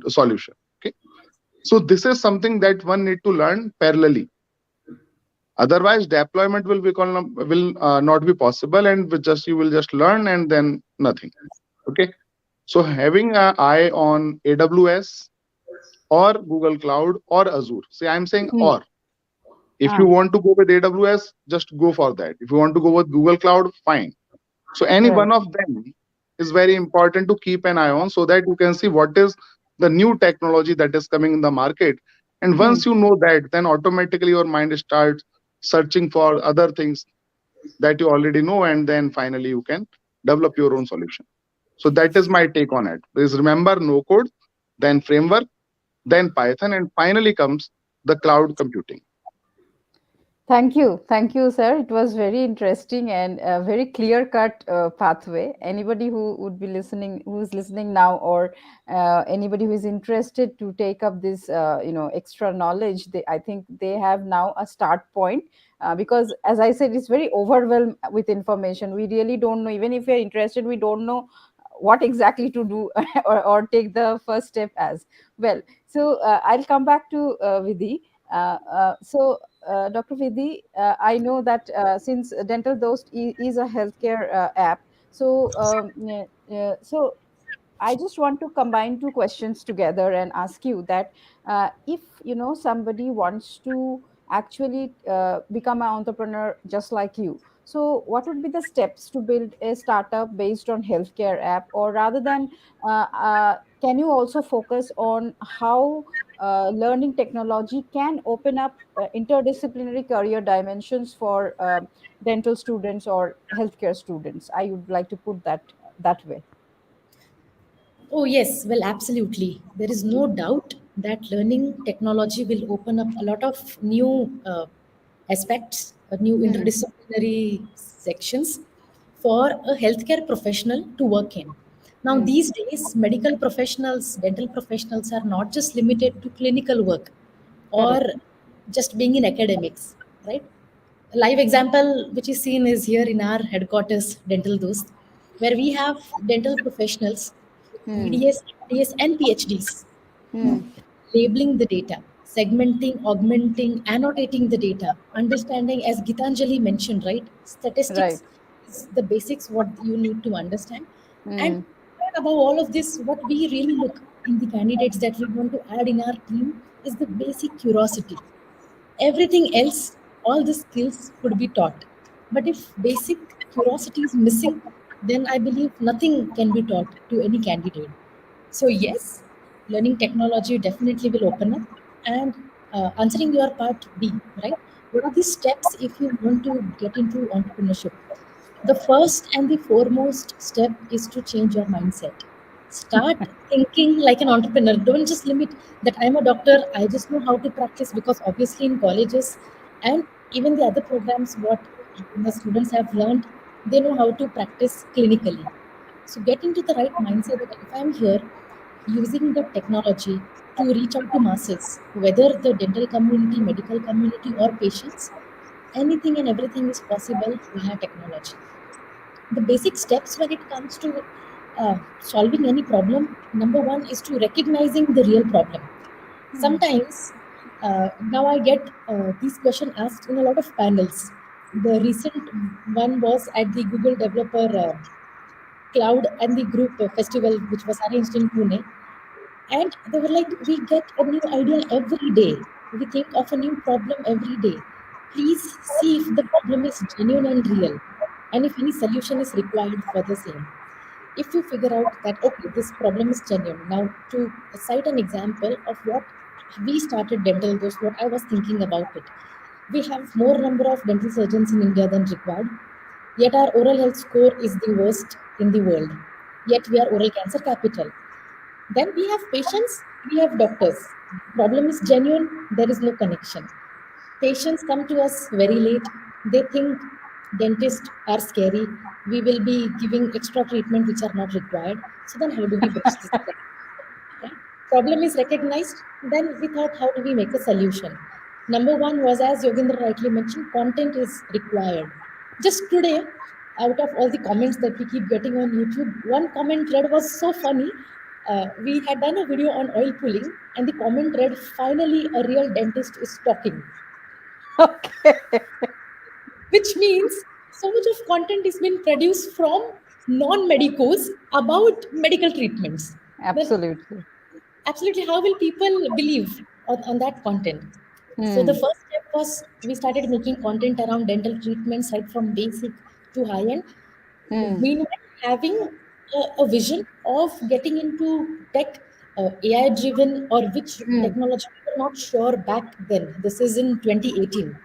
solution. Okay, so this is something that one need to learn parallelly. Otherwise, deployment will not be possible, and with just you will just learn and then nothing. Okay, so having an eye on AWS or Google Cloud or Azure. See, I'm saying Hmm. or. If you Ah. want to go with AWS, just go for that. If you want to go with Google Cloud, fine. So any Right. one of them is very important to keep an eye on so that you can see what is the new technology that is coming in the market. And Hmm. once you know that, then automatically your mind starts searching for other things that you already know, and then finally you can develop your own solution. So that is my take on it. Please remember no code, then framework, then Python, and finally comes the cloud computing. Thank you, sir. It was very interesting and a very clear-cut pathway. Anybody who would be listening, who is listening now, or anybody who is interested to take up this, extra knowledge, I think they have now a start point. Because, as I said, it's very overwhelmed with information. We really don't know. Even if we are interested, we don't know what exactly to do or take the first step as well. So I'll come back to Vidhi. Dr. Vidhi, I know that since Dental Dost is a healthcare app, so I just want to combine two questions together and ask you that if somebody wants to actually become an entrepreneur just like you, so what would be the steps to build a startup based on healthcare app, or rather than can you also focus on how learning technology can open up interdisciplinary career dimensions for dental students or healthcare students? I would like to put that way. Oh, yes. Well, absolutely. There is no doubt that learning technology will open up a lot of new aspects, new Hmm. interdisciplinary sections for a healthcare professional to work in. Now, Hmm. these days, medical professionals, dental professionals are not just limited to clinical work or Correct. just being in academics, right? A live example which is seen is here in our headquarters, Dental Dost, where we have dental professionals, Hmm. BDS, MDS, and PhDs Hmm. labeling the data, segmenting, augmenting, annotating the data, understanding, as Gitanjali mentioned, right? Right. Statistics is the basics what you need to understand. And Hmm. above all of this, what we really look in the candidates that we want to add in our team is the basic curiosity. Everything else, all the skills could be taught, but if basic curiosity is missing, then I believe nothing can be taught to any candidate. So yes, learning technology definitely will open up. And answering your part B, right, what are the steps if you want to get into entrepreneurship? The first and the foremost step is to change your mindset. Start thinking like an entrepreneur. Don't just limit that I'm a doctor, I just know how to practice, because obviously in colleges and even the other programs, what the students have learned, they know how to practice clinically. So get into the right mindset that if I'm here using the technology to reach out to masses, whether the dental community, medical community, or patients, anything and everything is possible via technology. The basic steps when it comes to solving any problem, number one is to recognizing the real problem. Sometimes now I get this question asked in a lot of panels. The recent one was at the Google Developer Cloud and the group festival which was arranged in Pune, and they were like, we get a new idea every day, we think of a new problem every day. Please see if the problem is genuine and real, and if any solution is required for the same. If you figure out that okay, this problem is genuine, now to cite an example of what we started Dental Ghost, what I was thinking about it. We have more number of dental surgeons in India than required, yet our oral health score is the worst in the world, yet we are oral cancer capital. Then we have patients, we have doctors. Problem is genuine, there is no connection. Patients come to us very late. They think dentists are scary. We will be giving extra treatment which are not required. So then how do we bridge this gap? Right? Problem is recognized. Then we thought, how do we make a solution? Number one was, as Yogendra rightly mentioned, content is required. Just today, out of all the comments that we keep getting on YouTube, one comment read was so funny. We had done a video on oil pulling, and the comment read, finally, a real dentist is talking, Okay. which means so much of content is being produced from non-medicos about medical treatments. Then Absolutely. absolutely, how will people believe on that content? So the Hmm. first step was we started making content around dental treatments, right from basic to high end. Hmm. Meanwhile, having a vision of getting into tech, AI driven, or which Hmm. technology we were not sure back then. This is in 2018.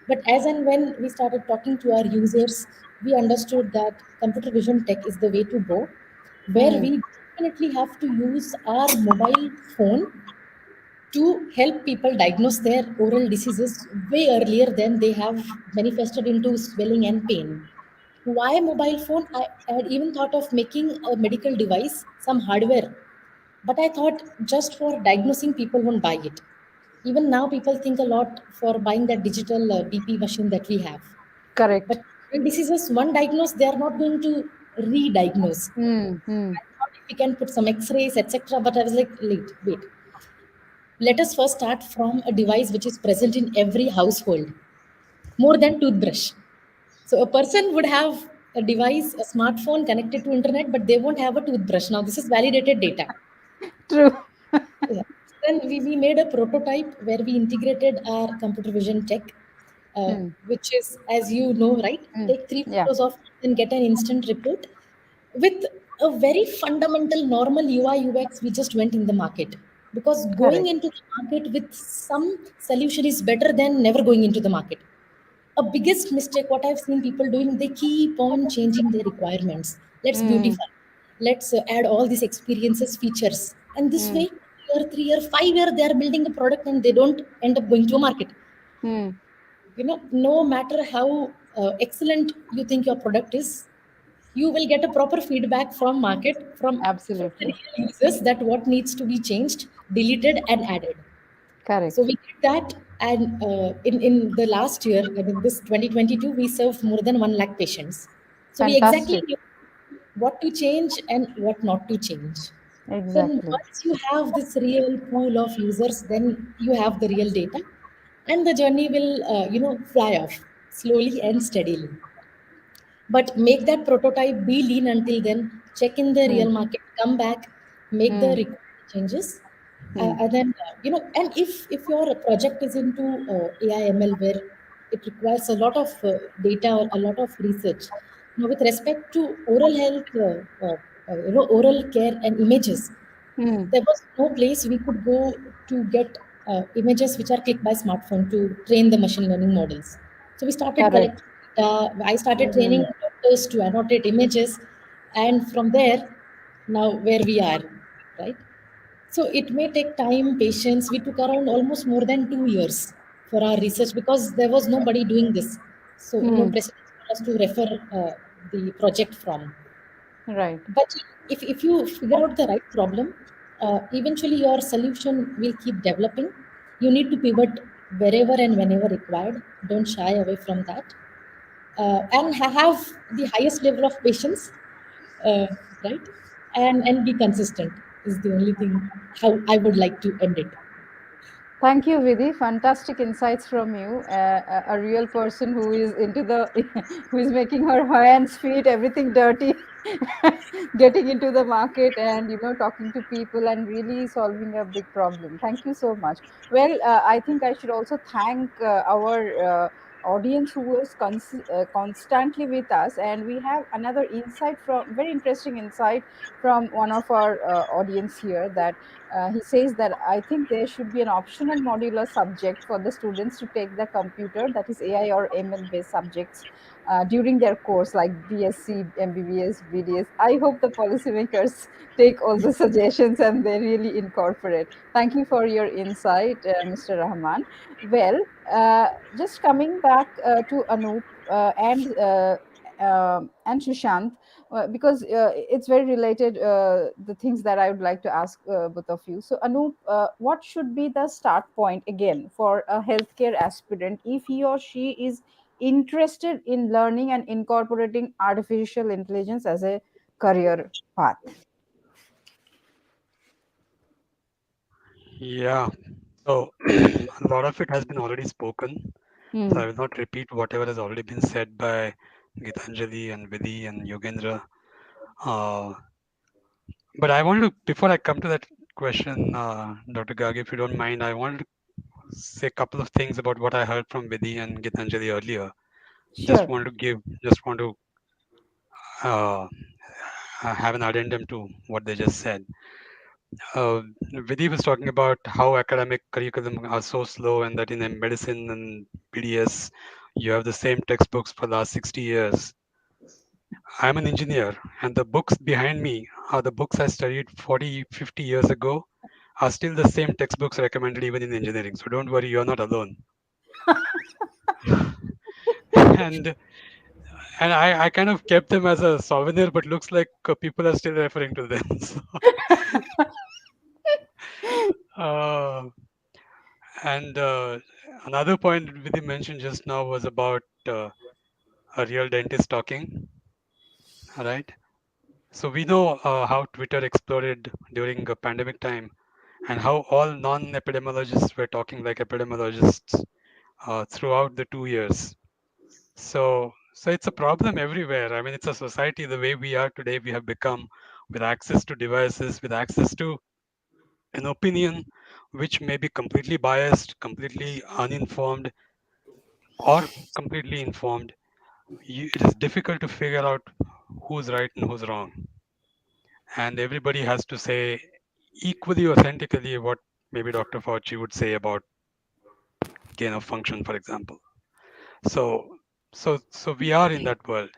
But as and when we started talking to our users, we understood that computer vision tech is the way to go, where Hmm. we definitely have to use our mobile phone to help people diagnose their oral diseases way earlier than they have manifested into swelling and pain. Why mobile phone? I had even thought of making a medical device, some hardware, but I thought just for diagnosing, people won't buy it. Even now, people think a lot for buying that digital BP machine that we have. Correct. But when diseases one diagnose, they are not going to re-diagnose. Hmm. Hmm. I thought if we can put some X-rays, etc. But I was like, wait. Let us first start from a device which is present in every household, more than toothbrush. So a person would have a device, a smartphone connected to internet, but they won't have a toothbrush. Now, this is validated data. True. Yeah. Then we made a prototype where we integrated our computer vision tech, which is, as you know, right? Take 3 Yeah. photos of and get an instant report with a very fundamental normal UI UX. We just went in the market because going Correct. into the market with some solution is better than never going into the market. A biggest mistake what I've seen people doing, they keep on changing their requirements. Let's Mm, beautify, let's add all these experiences features, and this way 2 year 3 year 5 year they are building a product and they don't end up going to a market. mm, No matter how excellent you think your product is, you will get a proper feedback from market, from the absolutely. real users, that what needs to be changed, deleted and added. So Correct. we did that, and in the last year, and in this 2022, we served more than 1 lakh patients. So we exactly Fantastic. knew what to change and what not to change. Then Exactly. once you have this real pool of users, then you have the real data, and the journey will fly off slowly and steadily. But make that prototype be lean until then, check in the Hmm. real market, come back, make the Hmm. required changes. Hmm. And then and if your project is into AI ML, where it requires a lot of data or a lot of research. Now with respect to oral health, oral care and images, Hmm. there was no place we could go to get images which are clicked by smartphone to train the machine learning models. So we started Correct. collecting data. I started Hmm. training doctors to annotate images, and from there, now where we are, right? So it may take time, patience. We took around almost more than 2 years for our research because there was nobody doing this. So no Hmm. precedence for us to refer the project from. Right. But if you figure out the right problem, eventually your solution will keep developing. You need to pivot wherever and whenever required. Don't shy away from that. And have the highest level of patience, uh, right? And be consistent is the only thing how I would like to end it. Thank you, Vidhi. Fantastic insights from you. A real person who is into the, who is making her hands, feet, everything dirty, getting into the market and talking to people and really solving a big problem. Thank you so much. Well, I think I should also thank our audience who was constantly with us, and we have another insight from very interesting insight from one of our audience here that he says that I think there should be an optional modular subject for the students to take the computer, that is AI or ML based subjects, during their course, like BSc, MBBS, BDS. I hope the policymakers take all the suggestions and they really incorporate. Thank you for your insight, Mr. Rahman. Well, just coming back to Anoop and Sushant, because it's very related, the things that I would like to ask both of you. So Anoop, what should be the start point again for a healthcare aspirant if he or she is interested in learning and incorporating artificial intelligence as a career path? Yeah. So a lot of it has been already spoken. So Hmm. I will not repeat whatever has already been said by Gitanjali and Vidhi and Yogendra. Uh, but I wanted to, before I come to that question, Dr. Gargi, if you don't mind, I wanted to say a couple of things about what I heard from Vidhi and Gitanjali earlier. Sure. Just want to uh, have an addendum to what they just said. Vidhi was talking about how academic curriculum are so slow, and that in medicine and BDS, you have the same textbooks for the last 60 years. I'm an engineer, and the books behind me are the books I studied 40, 50 years ago, are still the same textbooks recommended even in engineering. So don't worry, you're not alone. and and I kind of kept them as a souvenir, but looks like people are still referring to them. Uh, and another point Vidhi mentioned just now was about a real dentist talking. All right. So we know how Twitter exploded during the pandemic time, and how all non-epidemiologists were talking like epidemiologists throughout the 2 years. So So it's a problem everywhere. I mean, it's a society the way we are today. We have become with access to devices, with access to an opinion which may be completely biased, completely uninformed, or completely informed. It is difficult to figure out who's right and who's wrong. And everybody has to say equally authentically what maybe Dr. Fauci would say about gain of function, for example. So we are in that world.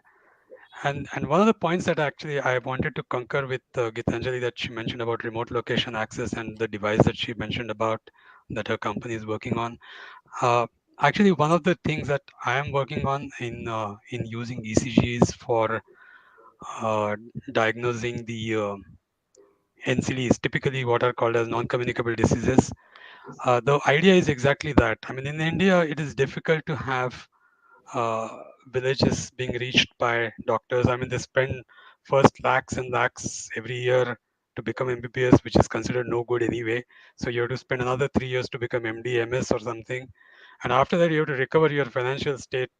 And one of the points that actually I wanted to concur with Gitanjali, that she mentioned about remote location access and the device that she mentioned about that her company is working on. Uh, Actually, one of the things that I am working on in using ECGs for uh, diagnosing the NCDs, typically what are called as non-communicable diseases. The idea is exactly that. I mean, in India, it is difficult to have uh, villages being reached by doctors. I mean, they spend first lakhs and lakhs every year to become MBBS, which is considered no good anyway. So you have to spend another 3 years to become MD, MS or something. And after that, you have to recover your financial state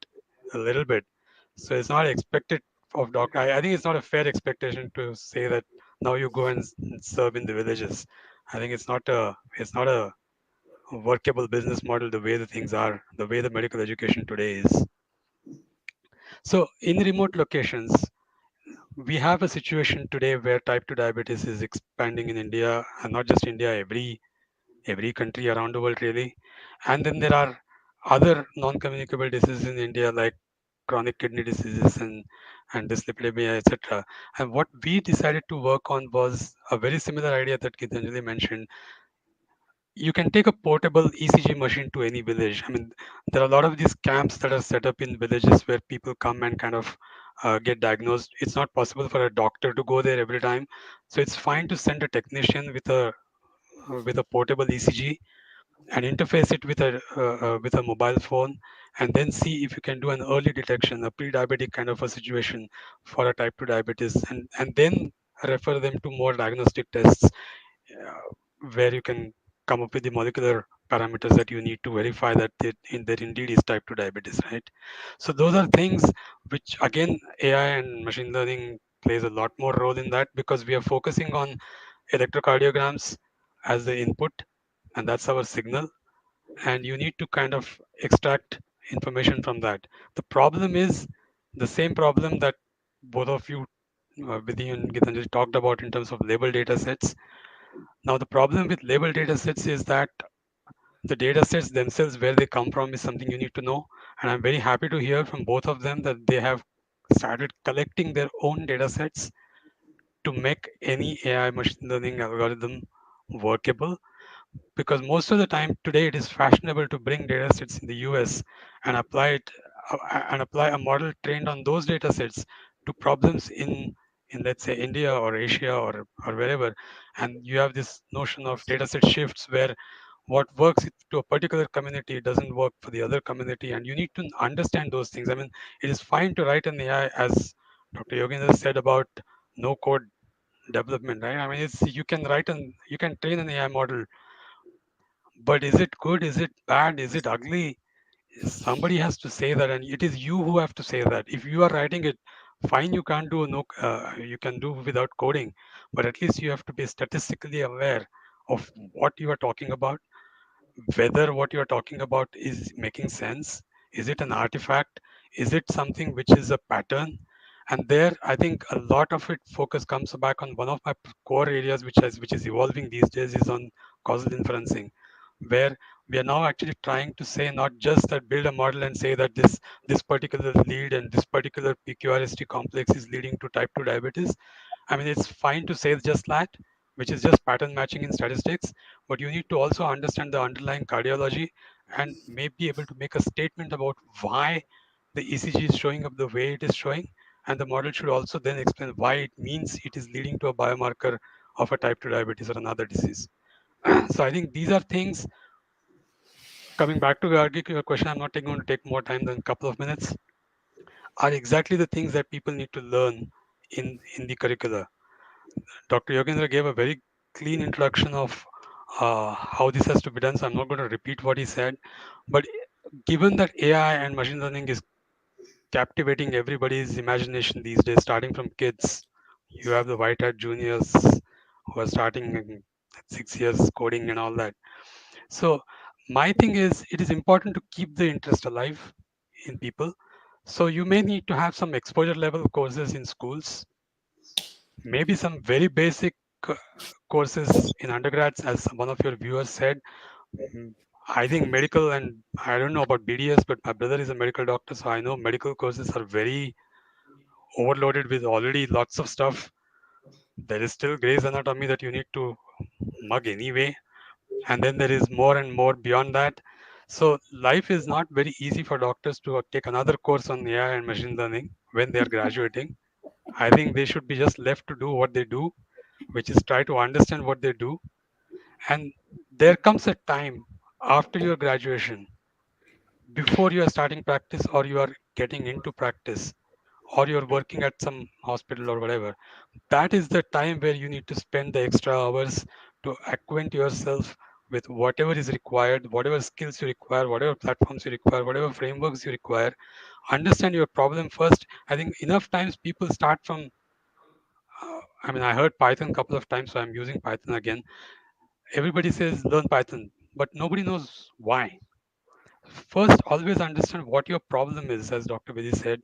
a little bit. So it's not expected of doctor. I think it's not a fair expectation to say that now you go and serve in the villages. I think it's not a workable business model the way the things are, the way the medical education today is. So in remote locations, we have a situation today where type 2 diabetes is expanding in India, and not just India, every country around the world really. And then there are other non-communicable diseases in India like chronic kidney diseases and dyslipidemia, etc. And what we decided to work on was a very similar idea that Gitanjali mentioned. You can take a portable ECG machine to any village. I mean, there are a lot of these camps that are set up in villages where people come and kind of get diagnosed. It's not possible for a doctor to go there every time, so it's fine to send a technician with a portable ECG and interface it with a mobile phone, and then see if you can do an early detection, a pre-diabetic kind of a situation for a type 2 diabetes, and then refer them to more diagnostic tests where you can come up with the molecular parameters that you need to verify that that indeed is type 2 diabetes, right? So those are things which again AI and machine learning plays a lot more role in that, because we are focusing on electrocardiograms as the input, and that's our signal, and you need to kind of extract information from that. The problem is the same problem that both of you, Vidhi and Gitanjali, talked about in terms of label data sets. Now, the problem with label data sets is that the data sets themselves, where they come from, is something you need to know. And I'm very happy to hear from both of them that they have started collecting their own data sets to make any AI machine learning algorithm workable, because most of the time today it is fashionable to bring data sets in the US and apply a model trained on those data sets to problems in let's say India or Asia or wherever, and you have this notion of data set shifts where what works to a particular community doesn't work for the other community, and you need to understand those things. I mean, it is fine to write an AI, as Dr. Yogendra said about no code development, right? I mean, it's you can train an AI model, but is it good? Is it bad? Is it ugly? Somebody has to say that, and it is you who have to say that. If you are writing it, fine, you can't do you can do without coding, but at least you have to be statistically aware of what you are talking about, whether what you are talking about is making sense. Is it an artifact? Is it something which is a pattern? And there, I think a lot of it focus comes back on one of my core areas, which is evolving these days, is on causal inferencing, where we are now actually trying to say not just that build a model and say that this particular lead and this particular PQRST complex is leading to type 2 diabetes. I mean, it's fine to say just that, which is just pattern matching in statistics, but you need to also understand the underlying cardiology and may be able to make a statement about why the ECG is showing up the way it is showing. And the model should also then explain why it means it is leading to a biomarker of a type 2 diabetes or another disease. So I think these are things, coming back to Gargi, your question, I'm not going to take more time than a couple of minutes, are exactly the things that people need to learn in the curricula. Dr. Yogendra gave a very clean introduction of how this has to be done, so I'm not going to repeat what he said. But given that AI and machine learning is captivating everybody's imagination these days, starting from kids. You have the white hat juniors who are starting at 6 years coding and all that. So my thing is, it is important to keep the interest alive in people. So you may need to have some exposure level courses in schools, maybe some very basic uh, courses in undergrads, as one of your viewers said. Mm, I think medical, and I don't know about BDS, but my brother is a medical doctor, so I know medical courses are very overloaded with already lots of stuff. There is still Grey's Anatomy that you need to mug anyway, and then there is more and more beyond that. So life is not very easy for doctors to take another course on AI and machine learning when they are graduating. I think they should be just left to do what they do, which is try to understand what they do. And there comes a time after your graduation, before you are starting practice or you are getting into practice or you're working at some hospital or whatever, that is the time where you need to spend the extra hours to acquaint yourself with whatever is required, whatever skills you require, whatever platforms you require, whatever frameworks you require. Understand your problem first. I think enough times people start from, I mean, I heard Python a couple of times, so I'm using Python again. Everybody says learn Python, but nobody knows why. First, always understand what your problem is, as Dr. Vidhi said.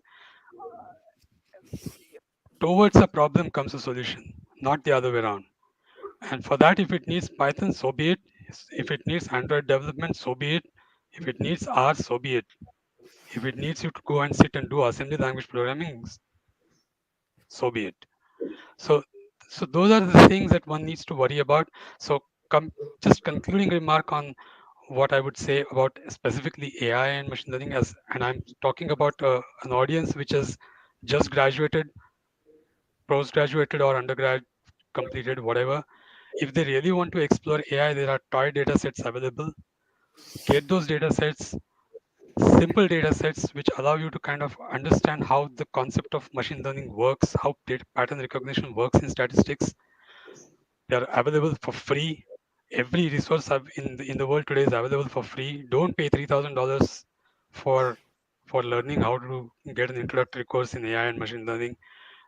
Towards a problem comes a solution, not the other way around. And for that, if it needs Python, so be it. If it needs Android development, so be it. If it needs R, so be it. If it needs you to go and sit and do assembly language programming, so be it. So, so those are the things that one needs to worry about. So, just concluding remark on what I would say about specifically AI and machine learning, and I'm talking about an audience which has just graduated, postgraduated, or undergrad completed, whatever. If they really want to explore AI, there are toy data sets available. Get those data sets, simple data sets which allow you to kind of understand how the concept of machine learning works, how pattern recognition works in statistics. They are available for free. Every resource in the world today is available for free. Don't pay $3,000 for learning how to get an introductory course in AI and machine learning.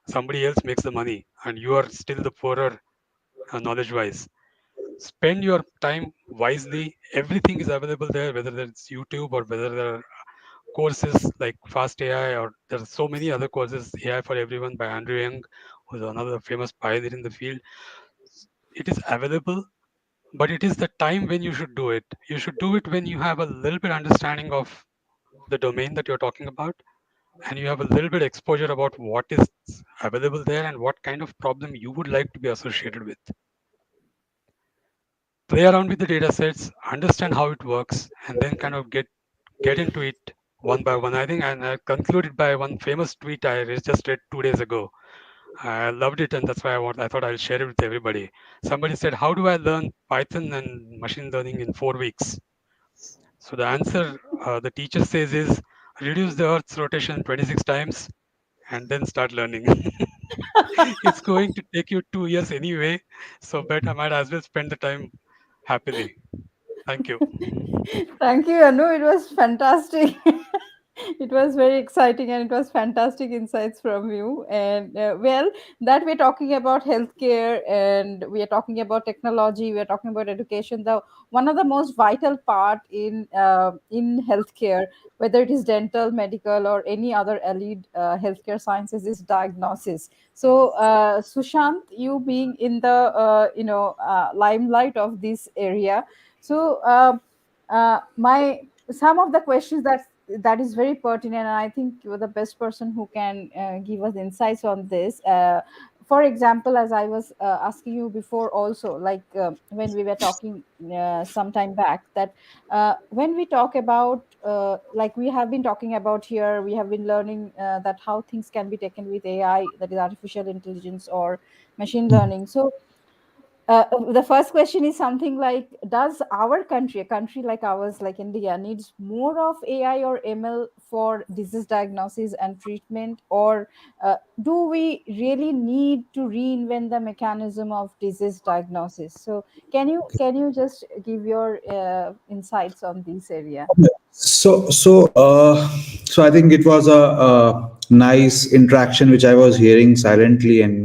Somebody else makes the money, and you are still the poorer knowledge-wise. Spend your time wisely. Everything is available there, whether it's YouTube or whether there are courses like Fast AI, or there are so many other courses, AI for Everyone by Andrew Young, who's another famous pioneer in the field. It is available, but it is the time when you should do it. You should do it when you have a little bit understanding of the domain that you're talking about, and you have a little bit exposure about what is available there and what kind of problem you would like to be associated with. Play around with the data sets, understand how it works, and then kind of get into it one by one. I think, and I concluded by one famous tweet I just read 2 days ago. I loved it, and that's why I thought I'll share it with everybody. Somebody said, "How do I learn Python and machine learning in 4 weeks?" So the answer the teacher says is, reduce the Earth's rotation 26 times and then start learning. It's going to take you 2 years anyway, so I might as well spend the time happily. Thank you. Thank you, Anu. It was fantastic. It was very exciting and it was fantastic insights from you. And well, that we're talking about healthcare and we are talking about technology, we are talking about education. The one of the most vital part in healthcare, whether it is dental, medical, or any other allied healthcare sciences, is diagnosis. So, Sushant, you being in the limelight of this area, so. My some of the questions that is very pertinent, and I think you're the best person who can give us insights on this. For example, as I was asking you before, also like when we were talking some time back, that when we talk about like we have been talking about here, we have been learning that how things can be taken with AI, that is artificial intelligence or machine learning. So the first question is something like, does our country, a country like ours, like India, needs more of AI or ML for disease diagnosis and treatment, or do we really need to reinvent the mechanism of disease diagnosis? So can you just give your insights on this area? So so I think it was a nice interaction which I was hearing silently, and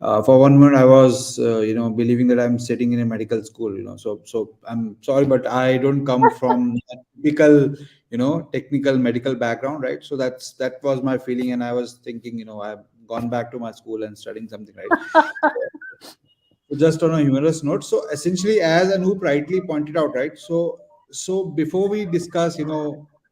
for one moment I was believing that I'm sitting in a medical school. So I'm sorry, but I don't come from a typical technical medical background, right? So that was my feeling, and I was thinking, I've gone back to my school and studying something, right? So just on a humorous note, so essentially, as Anoop rightly pointed out, right? So before we discuss,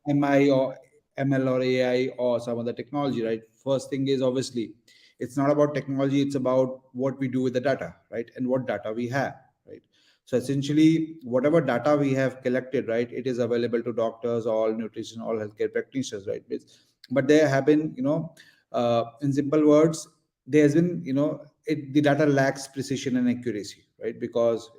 MI or ML or AI or some other technology, right? First thing is, obviously, it's not about technology; it's about what we do with the data, right? And what data we have, right? So essentially, whatever data we have collected, right, it is available to doctors, all nutrition, all healthcare practitioners, right? But there have been, in simple words, there's been, the data lacks precision and accuracy, right? Because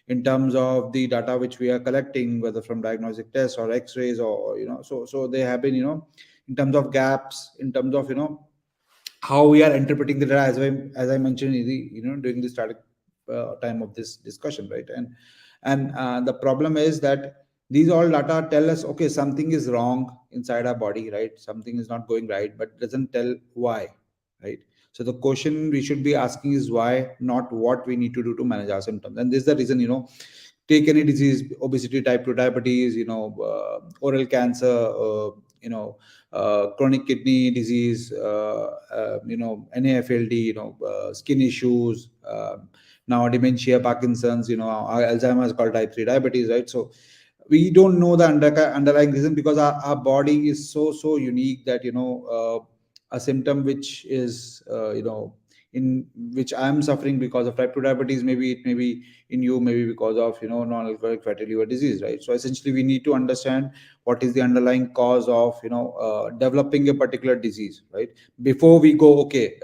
in terms of the data which we are collecting, whether from diagnostic tests or X-rays, or so they have been, in terms of gaps, in terms of how we are interpreting the data, as I mentioned in the, during the starting time of this discussion, right? And the problem is that these all data tell us, okay, something is wrong inside our body, right? Something is not going right, but it doesn't tell why, right? So the question we should be asking is why, not what we need to do to manage our symptoms. And this is the reason, take any disease, obesity, type 2 diabetes, oral cancer, chronic kidney disease, NAFLD, skin issues, now dementia, Parkinson's, Alzheimer's, called type 3 diabetes, right? So we don't know the underlying reason, because our body is so unique that a symptom which is in which I am suffering because of type 2 diabetes, maybe it may be in you, maybe because of non-alcoholic fatty liver disease, right? So essentially, we need to understand what is the underlying cause of developing a particular disease, right? Before we go, okay,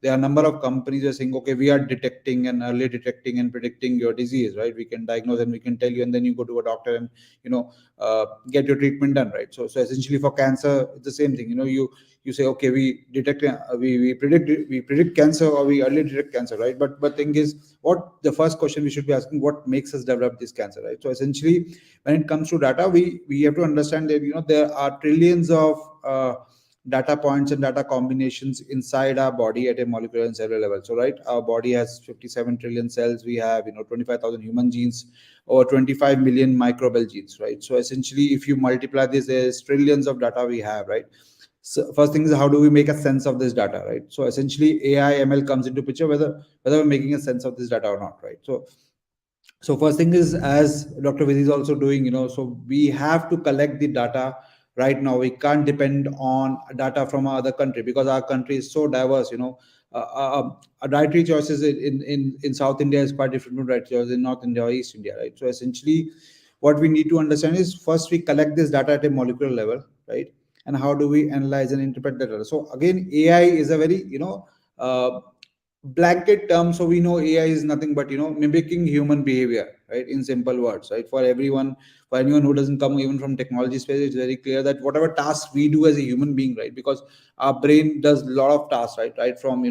there are a number of companies are saying, okay, we are detecting and early detecting and predicting your disease, right? We can diagnose and we can tell you, and then you go to a doctor and get your treatment done, right? So essentially, for cancer, it's the same thing. You say, okay, we detect, we predict cancer, or we early detect cancer, right? But thing is, what the first question we should be asking, what makes us develop this cancer, right? So essentially, when it comes to data, we have to understand that there are trillions of data points and data combinations inside our body at a molecular and cellular level. So, right, our body has 57 trillion cells. We have 25,000 human genes, or 25 million microbial genes, right? So essentially, if you multiply this, there's trillions of data we have, right? So first thing is, how do we make a sense of this data, right? So essentially, AI ML comes into picture, whether we're making a sense of this data or not, right? So first thing is, as Dr. Vidhi is also doing, so we have to collect the data. Right now, we can't depend on data from other country, because our country is so diverse. Dietary choices in South India is quite different from dietary choices in North India or East India, right? So essentially, what we need to understand is, first we collect this data at a molecular level, right? And how do we analyze and interpret the data? So again, AI is a very blanket term. So we know AI is nothing but mimicking human behavior, right? In simple words, right? For anyone who doesn't come even from technology space, it's very clear that whatever tasks we do as a human being, right? Because our brain does a lot of tasks, right? From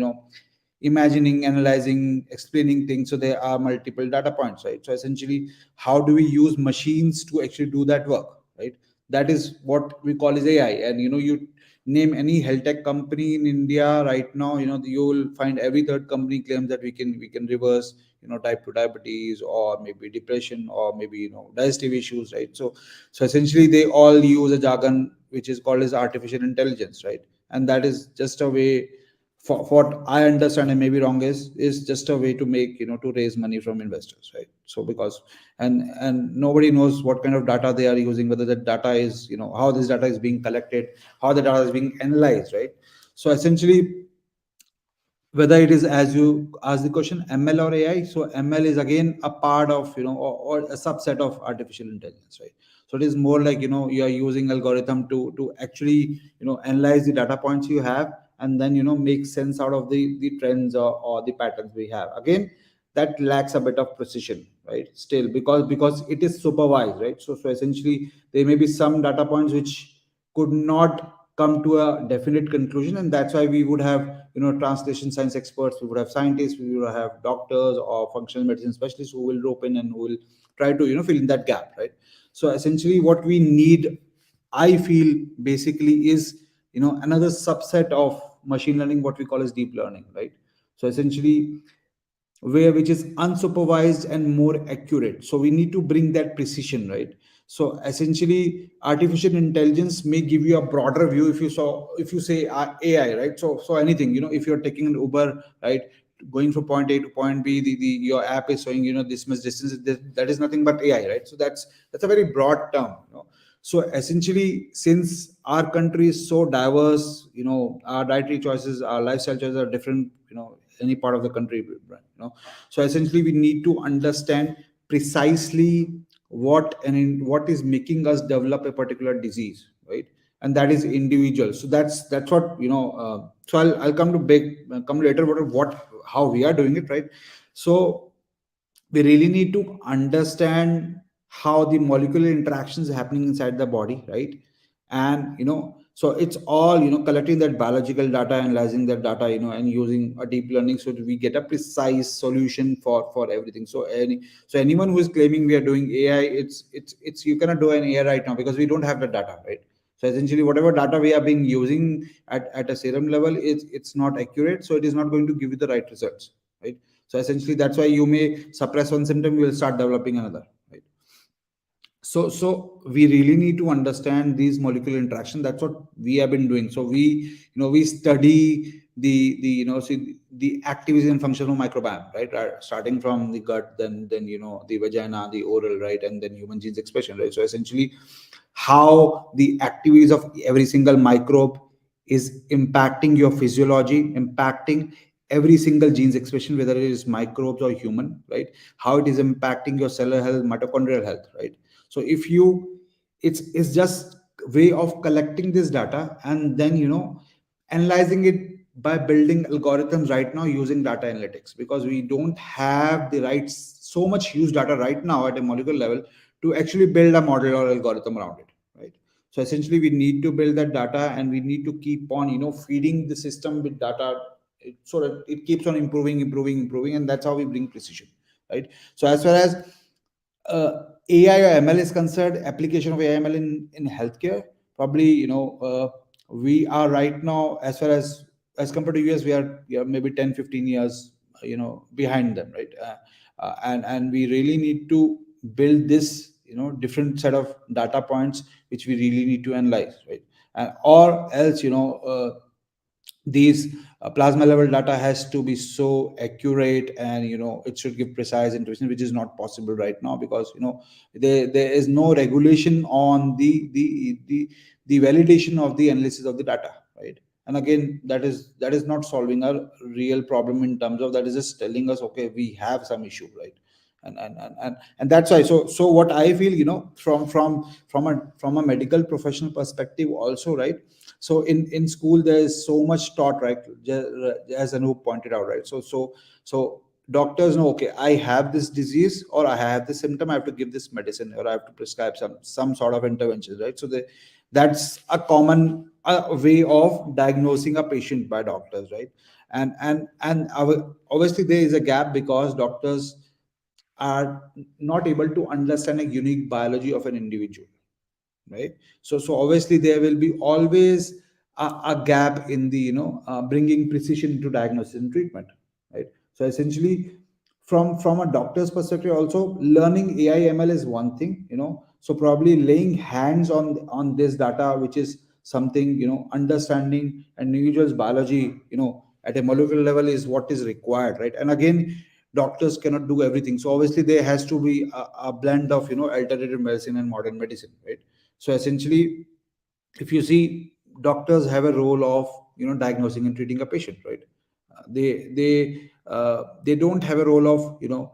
imagining, analyzing, explaining things. So there are multiple data points, right? So essentially, how do we use machines to actually do that work, right? That is what we call as AI. And you name any health tech company in India right now, you will find every third company claims that we can reverse type 2 diabetes, or maybe depression, or maybe digestive issues, right? So essentially, they all use a jargon which is called as artificial intelligence, right? And that is just a way, for what I understand, and maybe wrong, is just a way to make to raise money from investors, right? So because and nobody knows what kind of data they are using, whether the data is how this data is being collected, how the data is being analyzed, right? So essentially, whether it is, as you ask the question, ML or AI, so ML is again a part of or a subset of artificial intelligence, right? So it is more like you are using algorithm to actually analyze the data points you have, and then make sense out of the trends, or the patterns we have. Again, that lacks a bit of precision, right? Still, because it is supervised, right? So essentially, there may be some data points which could not come to a definite conclusion, and that's why we would have translation science experts, we would have scientists, we would have doctors or functional medicine specialists who will rope in and who will try to fill in that gap, right? So essentially, what we need I feel basically is, another subset of machine learning, what we call as deep learning, right? So essentially, which is unsupervised and more accurate. So we need to bring that precision, right? So essentially, artificial intelligence may give you a broader view. If you say AI, right? So anything, if you're taking an Uber, right, going from point A to point B, your app is showing, this much distance. That is nothing but AI, right? So that's a very broad term. So essentially, since our country is so diverse, our dietary choices, our lifestyle choices are different, any part of the country, so essentially we need to understand precisely what is making us develop a particular disease, right? And that is individual. So that's what, so I'll come to later how we are doing it, right? So we really need to understand how the molecular interactions happening inside the body, right? And so it's all, collecting that biological data, analyzing that data, and using a deep learning so that we get a precise solution for everything. So anyone who is claiming we are doing AI, it's you cannot do an AI right now because we don't have the data, right? So essentially, whatever data we are being using at a serum level, it's not accurate, so it is not going to give you the right results, right? So essentially, that's why you may suppress one symptom, you will start developing another, right? So we really need to understand these molecular interaction. That's what we have been doing. So we study the activity and function of microbiome, right? Starting from the gut, then the vagina, the oral, right, and then human genes expression, right? So essentially, how the activities of every single microbe is impacting your physiology, impacting every single gene's expression, whether it is microbes or human, right? How it is impacting your cellular health, mitochondrial health, right? So it's just way of collecting this data and then analyzing it by building algorithms right now using data analytics, because we don't have the right so much huge data right now at a molecular level to actually build a model or algorithm around it, right? So essentially, we need to build that data and we need to keep on feeding the system with data so that it keeps on improving, and that's how we bring precision, right? So as far as AI or ML is concerned, application of AI ML in healthcare, probably we are right now, as far as compared to US, we are maybe 10-15 years behind them, right? And we really need to build this different set of data points which we really need to analyze, right? And or else these plasma level data has to be so accurate, and it should give precise intuition, which is not possible right now because there is no regulation on the validation of the analysis of the data, right? And again, that is not solving a real problem in terms of that is just telling us, okay, we have some issue, right? And that's why, so what I feel, from a medical professional perspective also, right? So in school there is so much taught, right? As Anoop pointed out, right? So doctors know, okay, I have this disease or I have this symptom, I have to give this medicine or I have to prescribe some sort of intervention, right? So that's a common way of diagnosing a patient by doctors, right? Obviously there is a gap because doctors are not able to understand a unique biology of an individual, right? So obviously there will be always a gap in the bringing precision into diagnosis and treatment, right? So essentially, from a doctor's perspective also, learning AI ML is one thing, so probably laying hands on this data, which is something, understanding an individual's biology at a molecular level is what is required, right? And again, doctors cannot do everything, so obviously there has to be a blend of alternative medicine and modern medicine, right? So essentially, if you see, doctors have a role of diagnosing and treating a patient, right? They don't have a role of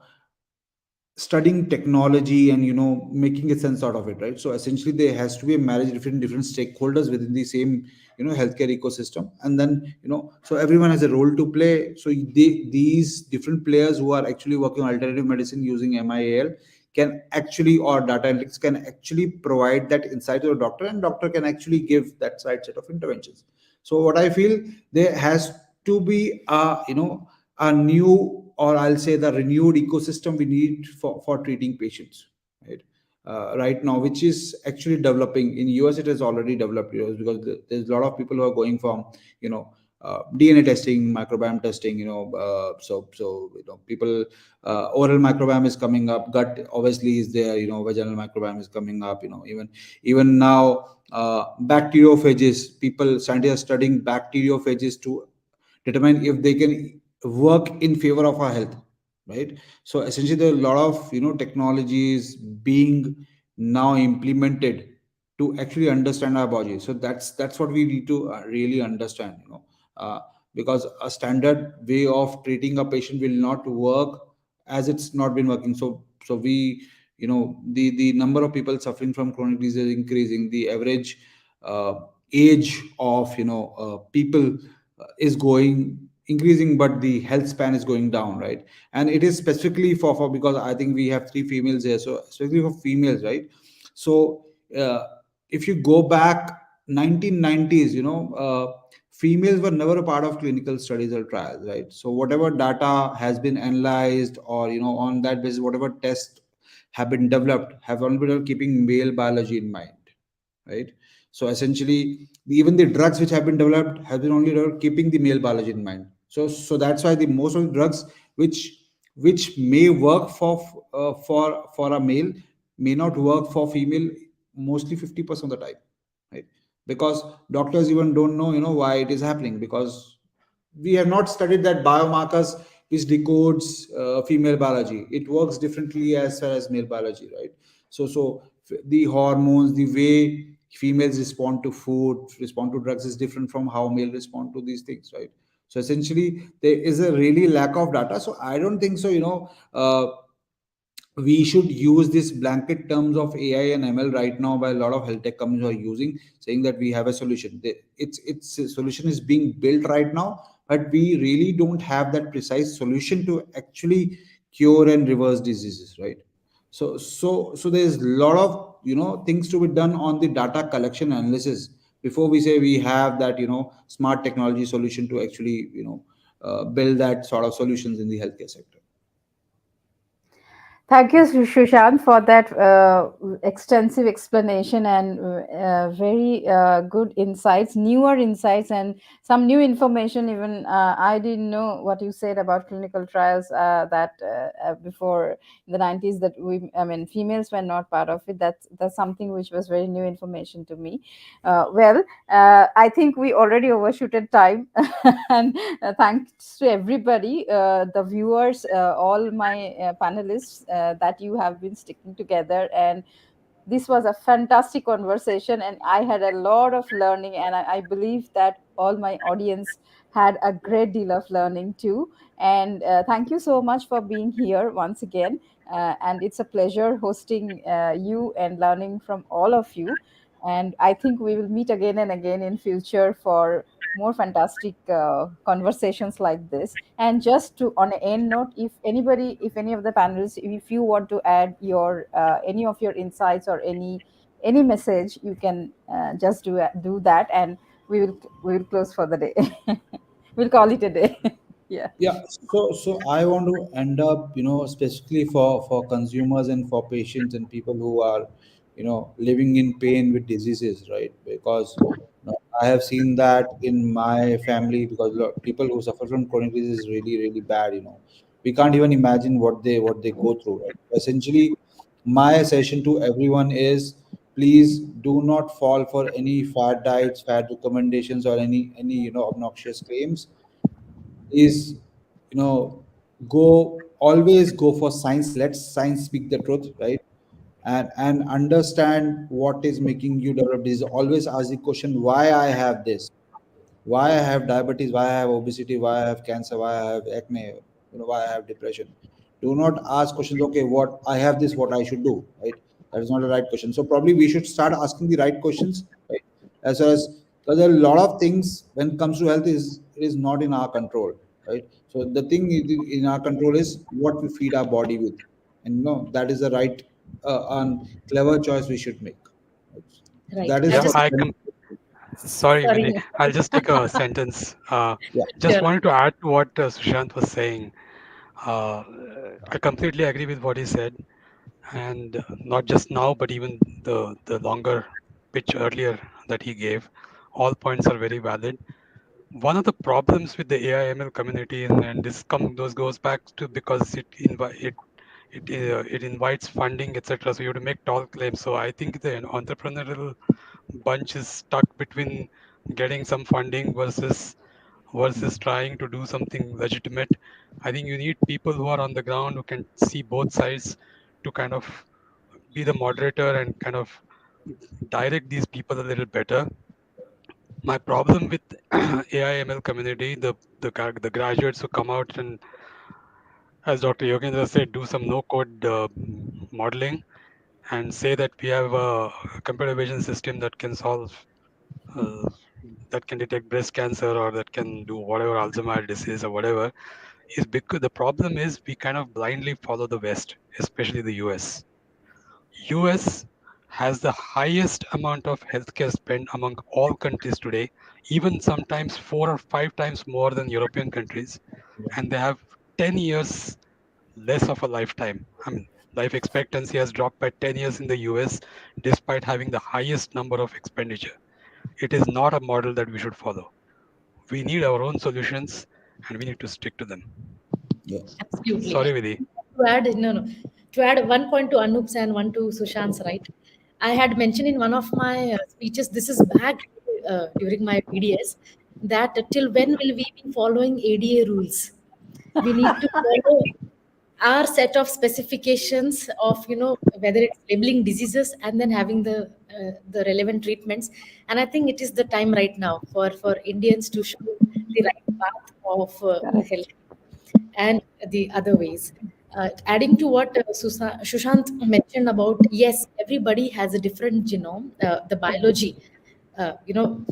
studying technology and making a sense out of it, right? So essentially there has to be a marriage between different stakeholders within the same healthcare ecosystem, and then so everyone has a role to play. So these different players who are actually working on alternative medicine using MIAL can actually, or data analytics can actually provide that insight to the doctor, and doctor can actually give that right set of interventions. So what I feel, there has to be a new, or I'll say the renewed ecosystem we need for treating patients, right? right now, which is actually developing. In US it has already developed, because there's a lot of people who are going from, DNA testing, microbiome testing, so people, oral microbiome is coming up, gut obviously is there, vaginal microbiome is coming up, even now, bacteriophages, scientists are studying bacteriophages to determine if they can work in favor of our health, right? So essentially there are a lot of technologies being now implemented to actually understand our body. So that's what we need to really understand, uh, because a standard way of treating a patient will not work as it's not been working. So we, the number of people suffering from chronic disease is increasing. The average uh, age of people is going increasing, but the health span is going down, right? And it is specifically for, because I think we have three females here, so especially for females, right? So uh, if you go back 1990s, females were never a part of clinical studies or trials, right? So whatever data has been analyzed, or on that basis, whatever tests have been developed, have only been keeping male biology in mind, right? So essentially, even the drugs which have been developed have been only developed keeping the male biology in mind. So that's why the most of the drugs which may work for a male may not work for female, mostly 50% of the time, right? Because doctors even don't know, why it is happening, because we have not studied that biomarkers which decodes female biology. It works differently as far as male biology, right? So the hormones, the way females respond to food, respond to drugs, is different from how male respond to these things, right? So essentially there is a really lack of data. So I don't think so, we should use this blanket terms of AI and ML right now by a lot of health tech companies who are using, saying that we have a solution. Its solution is being built right now, but we really don't have that precise solution to actually cure and reverse diseases, right? So there's a lot of things to be done on the data collection analysis before we say we have that smart technology solution to actually build that sort of solutions in the healthcare sector. Thank you, Sushant, for that extensive explanation and very good insights, newer insights, and some new information. Even I didn't know what you said about clinical trials that before in the 90s, that I mean, females were not part of it. That's something which was very new information to me. I think we already overshooted time, and thanks to everybody, the viewers, all my panelists, that you have been sticking together, and this was a fantastic conversation, and I had a lot of learning, and I believe that all my audience had a great deal of learning too. And thank you so much for being here once again. And it's a pleasure hosting you and learning from all of you. And I think we will meet again and again in future for more fantastic conversations like this. And just to on an end note, if any of the panelists, if you want to add your any of your insights or any message, you can just do that, and we will close for the day. We'll call it a day. Yeah. Yeah, so I want to end up, specifically for consumers and for patients and people who are, living in pain with diseases, right? Because I have seen that in my family, because people who suffer from chronic disease is really really bad. We can't even imagine what they go through, right? Essentially, my suggestion to everyone is, please do not fall for any fad diets, fad recommendations, or any obnoxious claims. Is go always go for science. Let science speak the truth, right? And understand what is making you develop this. Always ask the question, why I have this, why I have diabetes, why I have obesity, why I have cancer, why I have acne, why I have depression. Do not ask questions, okay, what I have this, what I should do, right? That is not the right question. So probably we should start asking the right questions, right? As well as, because there are a lot of things when it comes to health is not in our control, right? So the thing in our control is what we feed our body with, and that is the right and clever choice we should make. Right? So Right. that is I Yeah, for just sorry, sorry. Vidhi. I'll just take a sentence. yeah. Just Sure. wanted to add to what Sushant was saying. Uh, I completely agree with what he said. and not just now, but even the longer pitch earlier that he gave. All points are very valid. One of the problems with the AI ML community, and this goes back to because it invites funding, etc. So you have to make tall claims. So I think the entrepreneurial bunch is stuck between getting some funding versus trying to do something legitimate. I think you need people who are on the ground who can see both sides to kind of be the moderator and kind of direct these people a little better. My problem with AI ML community, the graduates who come out and, as Dr. Yogendra said, do some no-code modeling and say that we have a computer vision system that can solve, uh, that can detect breast cancer or that can do whatever Alzheimer's disease or whatever, is because the problem is we kind of blindly follow the West, especially the US. US has the highest amount of healthcare spend among all countries today, even sometimes 4 or 5 times more than European countries, and they have 10 years less of a lifetime. I mean, life expectancy has dropped by 10 years in the US despite having the highest number of expenditure. It is not a model that we should follow. We need our own solutions and we need to stick to them. Yeah. Absolutely. Sorry, Vidhi. To add, no. To add one point to Anoop's and one to Sushant's, right? I had mentioned in one of my speeches, this is back during my PDS, that till when will we be following ADA rules? We need to follow our set of specifications of, whether it's labeling diseases and then having the relevant treatments. And I think it is the time right now for Indians to show the right path of Correct. health and the other ways. Adding to what Sushant mentioned about, yes, everybody has a different genome, the biology,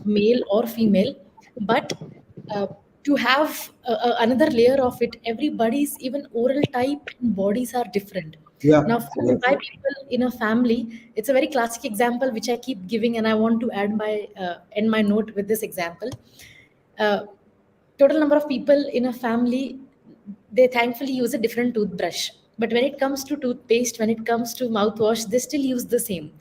male or female, but uh, to have another layer of it, everybody's even oral type and bodies are different. Yeah. Now, 5 people in a family, it's a very classic example which I keep giving, and I want to end my note with this example. Uh, Total number of people in a family, they thankfully use a different toothbrush, but when it comes to toothpaste, when it comes to mouthwash, they still use the same.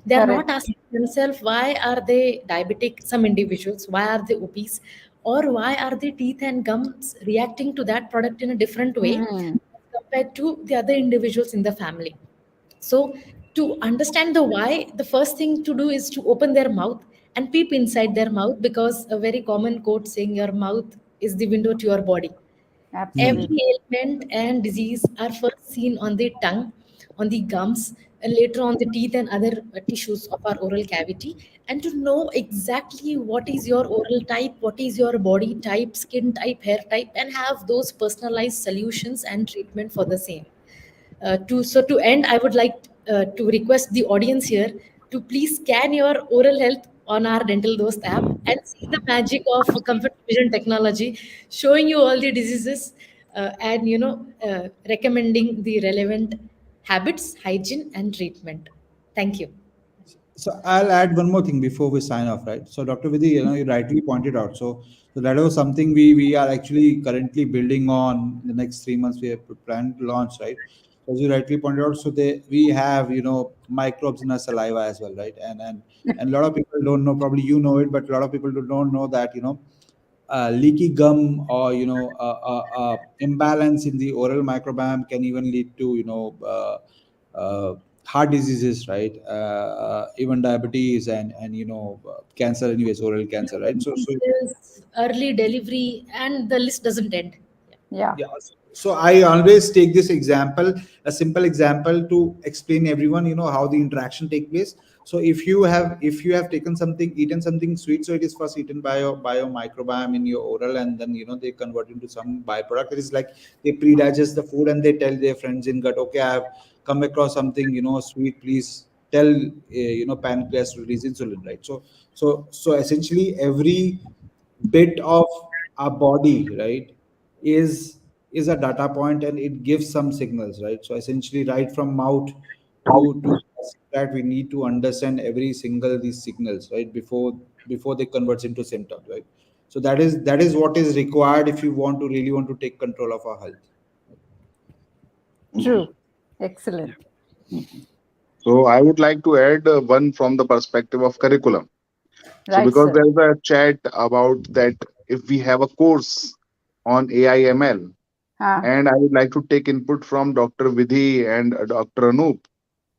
They are not Correct. asking themselves why are they diabetic, some individuals, why are they obese, or why are their teeth and gums reacting to that product in a different way Hmm. compared to the other individuals in the family. So, to understand the why, the first thing to do is to open their mouth and peep inside their mouth, because a very common quote saying your mouth is the window to your body. Hmm. Every Absolutely. ailment and disease are first seen on the tongue, on the gums, and later on the teeth and other tissues of our oral cavity. And to know exactly what is your oral type, what is your body type, skin type, hair type, and have those personalized solutions and treatment for the same. To end, I would like to request the audience here to please scan your oral health on our Dental Dost app and see the magic of computer vision technology, showing you all the diseases and recommending the relevant habits, hygiene, and treatment. Thank you. So I'll add one more thing before we sign off, right? So Dr. Vidhi, you rightly pointed out. So that was something we are actually currently building on. The next 3 months we have planned to launch, right? So as you rightly pointed out, so we have microbes in our saliva as well, right? And a lot of people don't know. Probably you know it, but a lot of people don't know that leaky gum or imbalance in the oral microbiome can even lead to heart diseases, right? Even diabetes and cancer, anyways, oral cancer, right? So Diseases, early delivery, and the list doesn't end. Yeah. yeah. So I always take this example, a simple example, to explain everyone, how the interaction take place. So if you have eaten something sweet, so it is first eaten by your microbiome in your oral, and then they convert into some byproduct. It is like they pre-digest the food and they tell their friends in gut, okay, I have come across something sweet. Please tell pancreas to release insulin, right? So essentially every bit of our body, right, is a data point, and it gives some signals, right? So essentially right from mouth to that, we need to understand every single these signals, right, before they converts into symptoms, right? So that is what is required if you really want to take control of our health. True. Excellent. Mhm. So I would like to add one from the perspective of curriculum. So Right, because sir. there is a chat about that, if we have a course on AI ML, Ah, and I would like to take input from Dr. Vidhi and Dr. Anoop,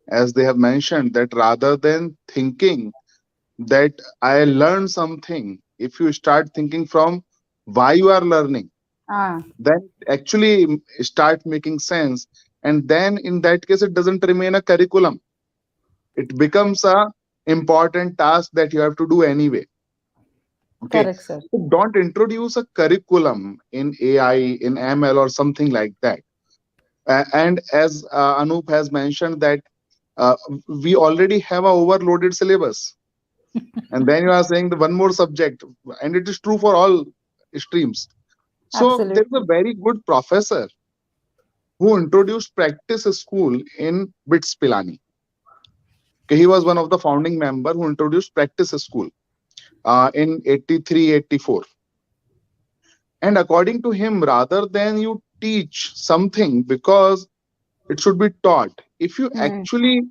as they have mentioned that rather than thinking that I learned something, if you start thinking from why you are learning, ah, then actually start making sense. And then in that case, it doesn't remain a curriculum. It becomes a important task that you have to do anyway. Okay. correct, sir. So don't introduce a curriculum in AI, in ML or something like that. And as Anoop has mentioned that uh, we already have a overloaded syllabus. And then you are saying the one more subject, and it is true for all streams. So there's a Absolutely. very good professor who introduced practice school in BITS Pilani. Okay, he was one of the founding member who introduced practice school in 83, 84. And according to him, rather than you teach something because it should be taught, if you Hmm. actually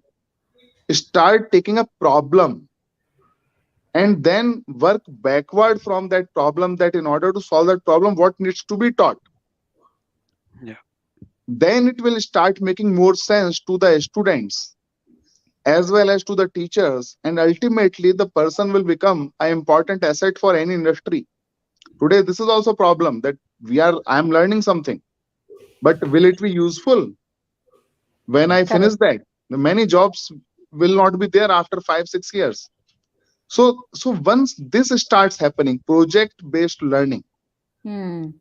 start taking a problem and then work backward from that problem, that in order to solve that problem, what needs to be taught, Yeah. then it will start making more sense to the students as well as to the teachers, and ultimately the person will become an important asset for any industry. Today this is also a problem that I'm learning something, but will it be useful when I finish Correct. that? Many jobs will not be there after 5 6 years. So once this starts happening, project based learning, Hmm.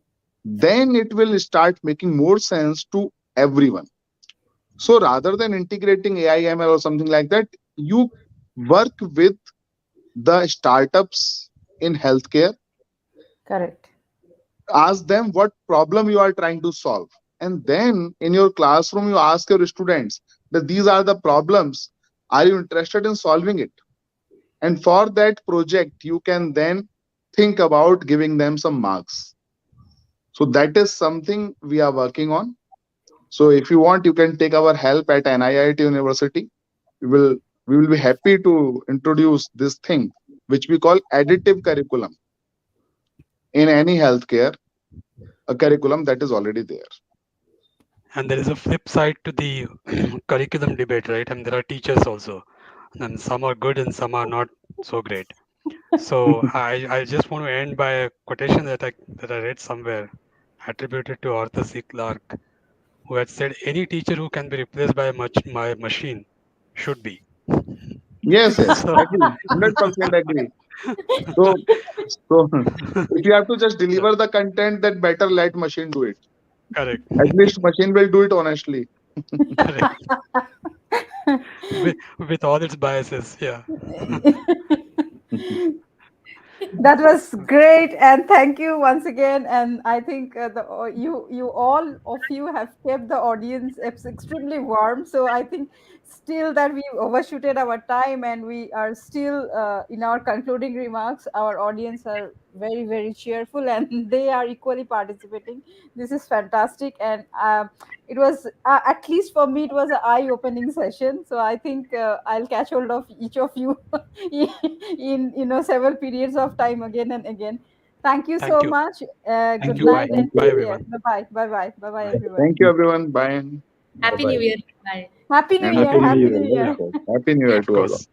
then it will start making more sense to everyone. So rather than integrating AI ML or something like that, you work with the startups in healthcare, Correct. ask them what problem you are trying to solve, and then in your classroom you ask your students that these are the problems, are you interested in solving it? And for that project you can then think about giving them some marks. So that is something we are working on. So if you want, you can take our help at NIIT University. We will be happy to introduce this thing which we call additive curriculum in any healthcare, a curriculum that is already there. And there is a flip side to the curriculum debate, right? And there are teachers also, and some are good and some are not so great. So I just want to end by a quotation that I read somewhere, attributed to Arthur C. Clarke, who had said, "Any teacher who can be replaced by my machine should be." Yes, So agree, 100% agree. So, so if you have to just yeah, deliver the content, that better let machine do it. correct, At least machine will do it honestly. correct, with all its biases. Yeah, That was great, and thank you once again. And I think you all of you have kept the audience extremely warm. So I think still that we overshooted our time, and we are still in our concluding remarks. Our audience are very cheerful, and they are equally participating. This is fantastic, and it was at least for me it was an eye-opening session. So I think I'll catch hold of each of you in several periods of time again and again. Thank you thank so you, much. thank Good you. night Bye, Thank and bye, take you. care. everyone. Bye bye everyone. Thank you, everyone. Bye. Bye Happy New bye. Year. Bye. Happy New And Year. Happy New Happy Year. New Well Year. said. Happy New Year Of to all. course.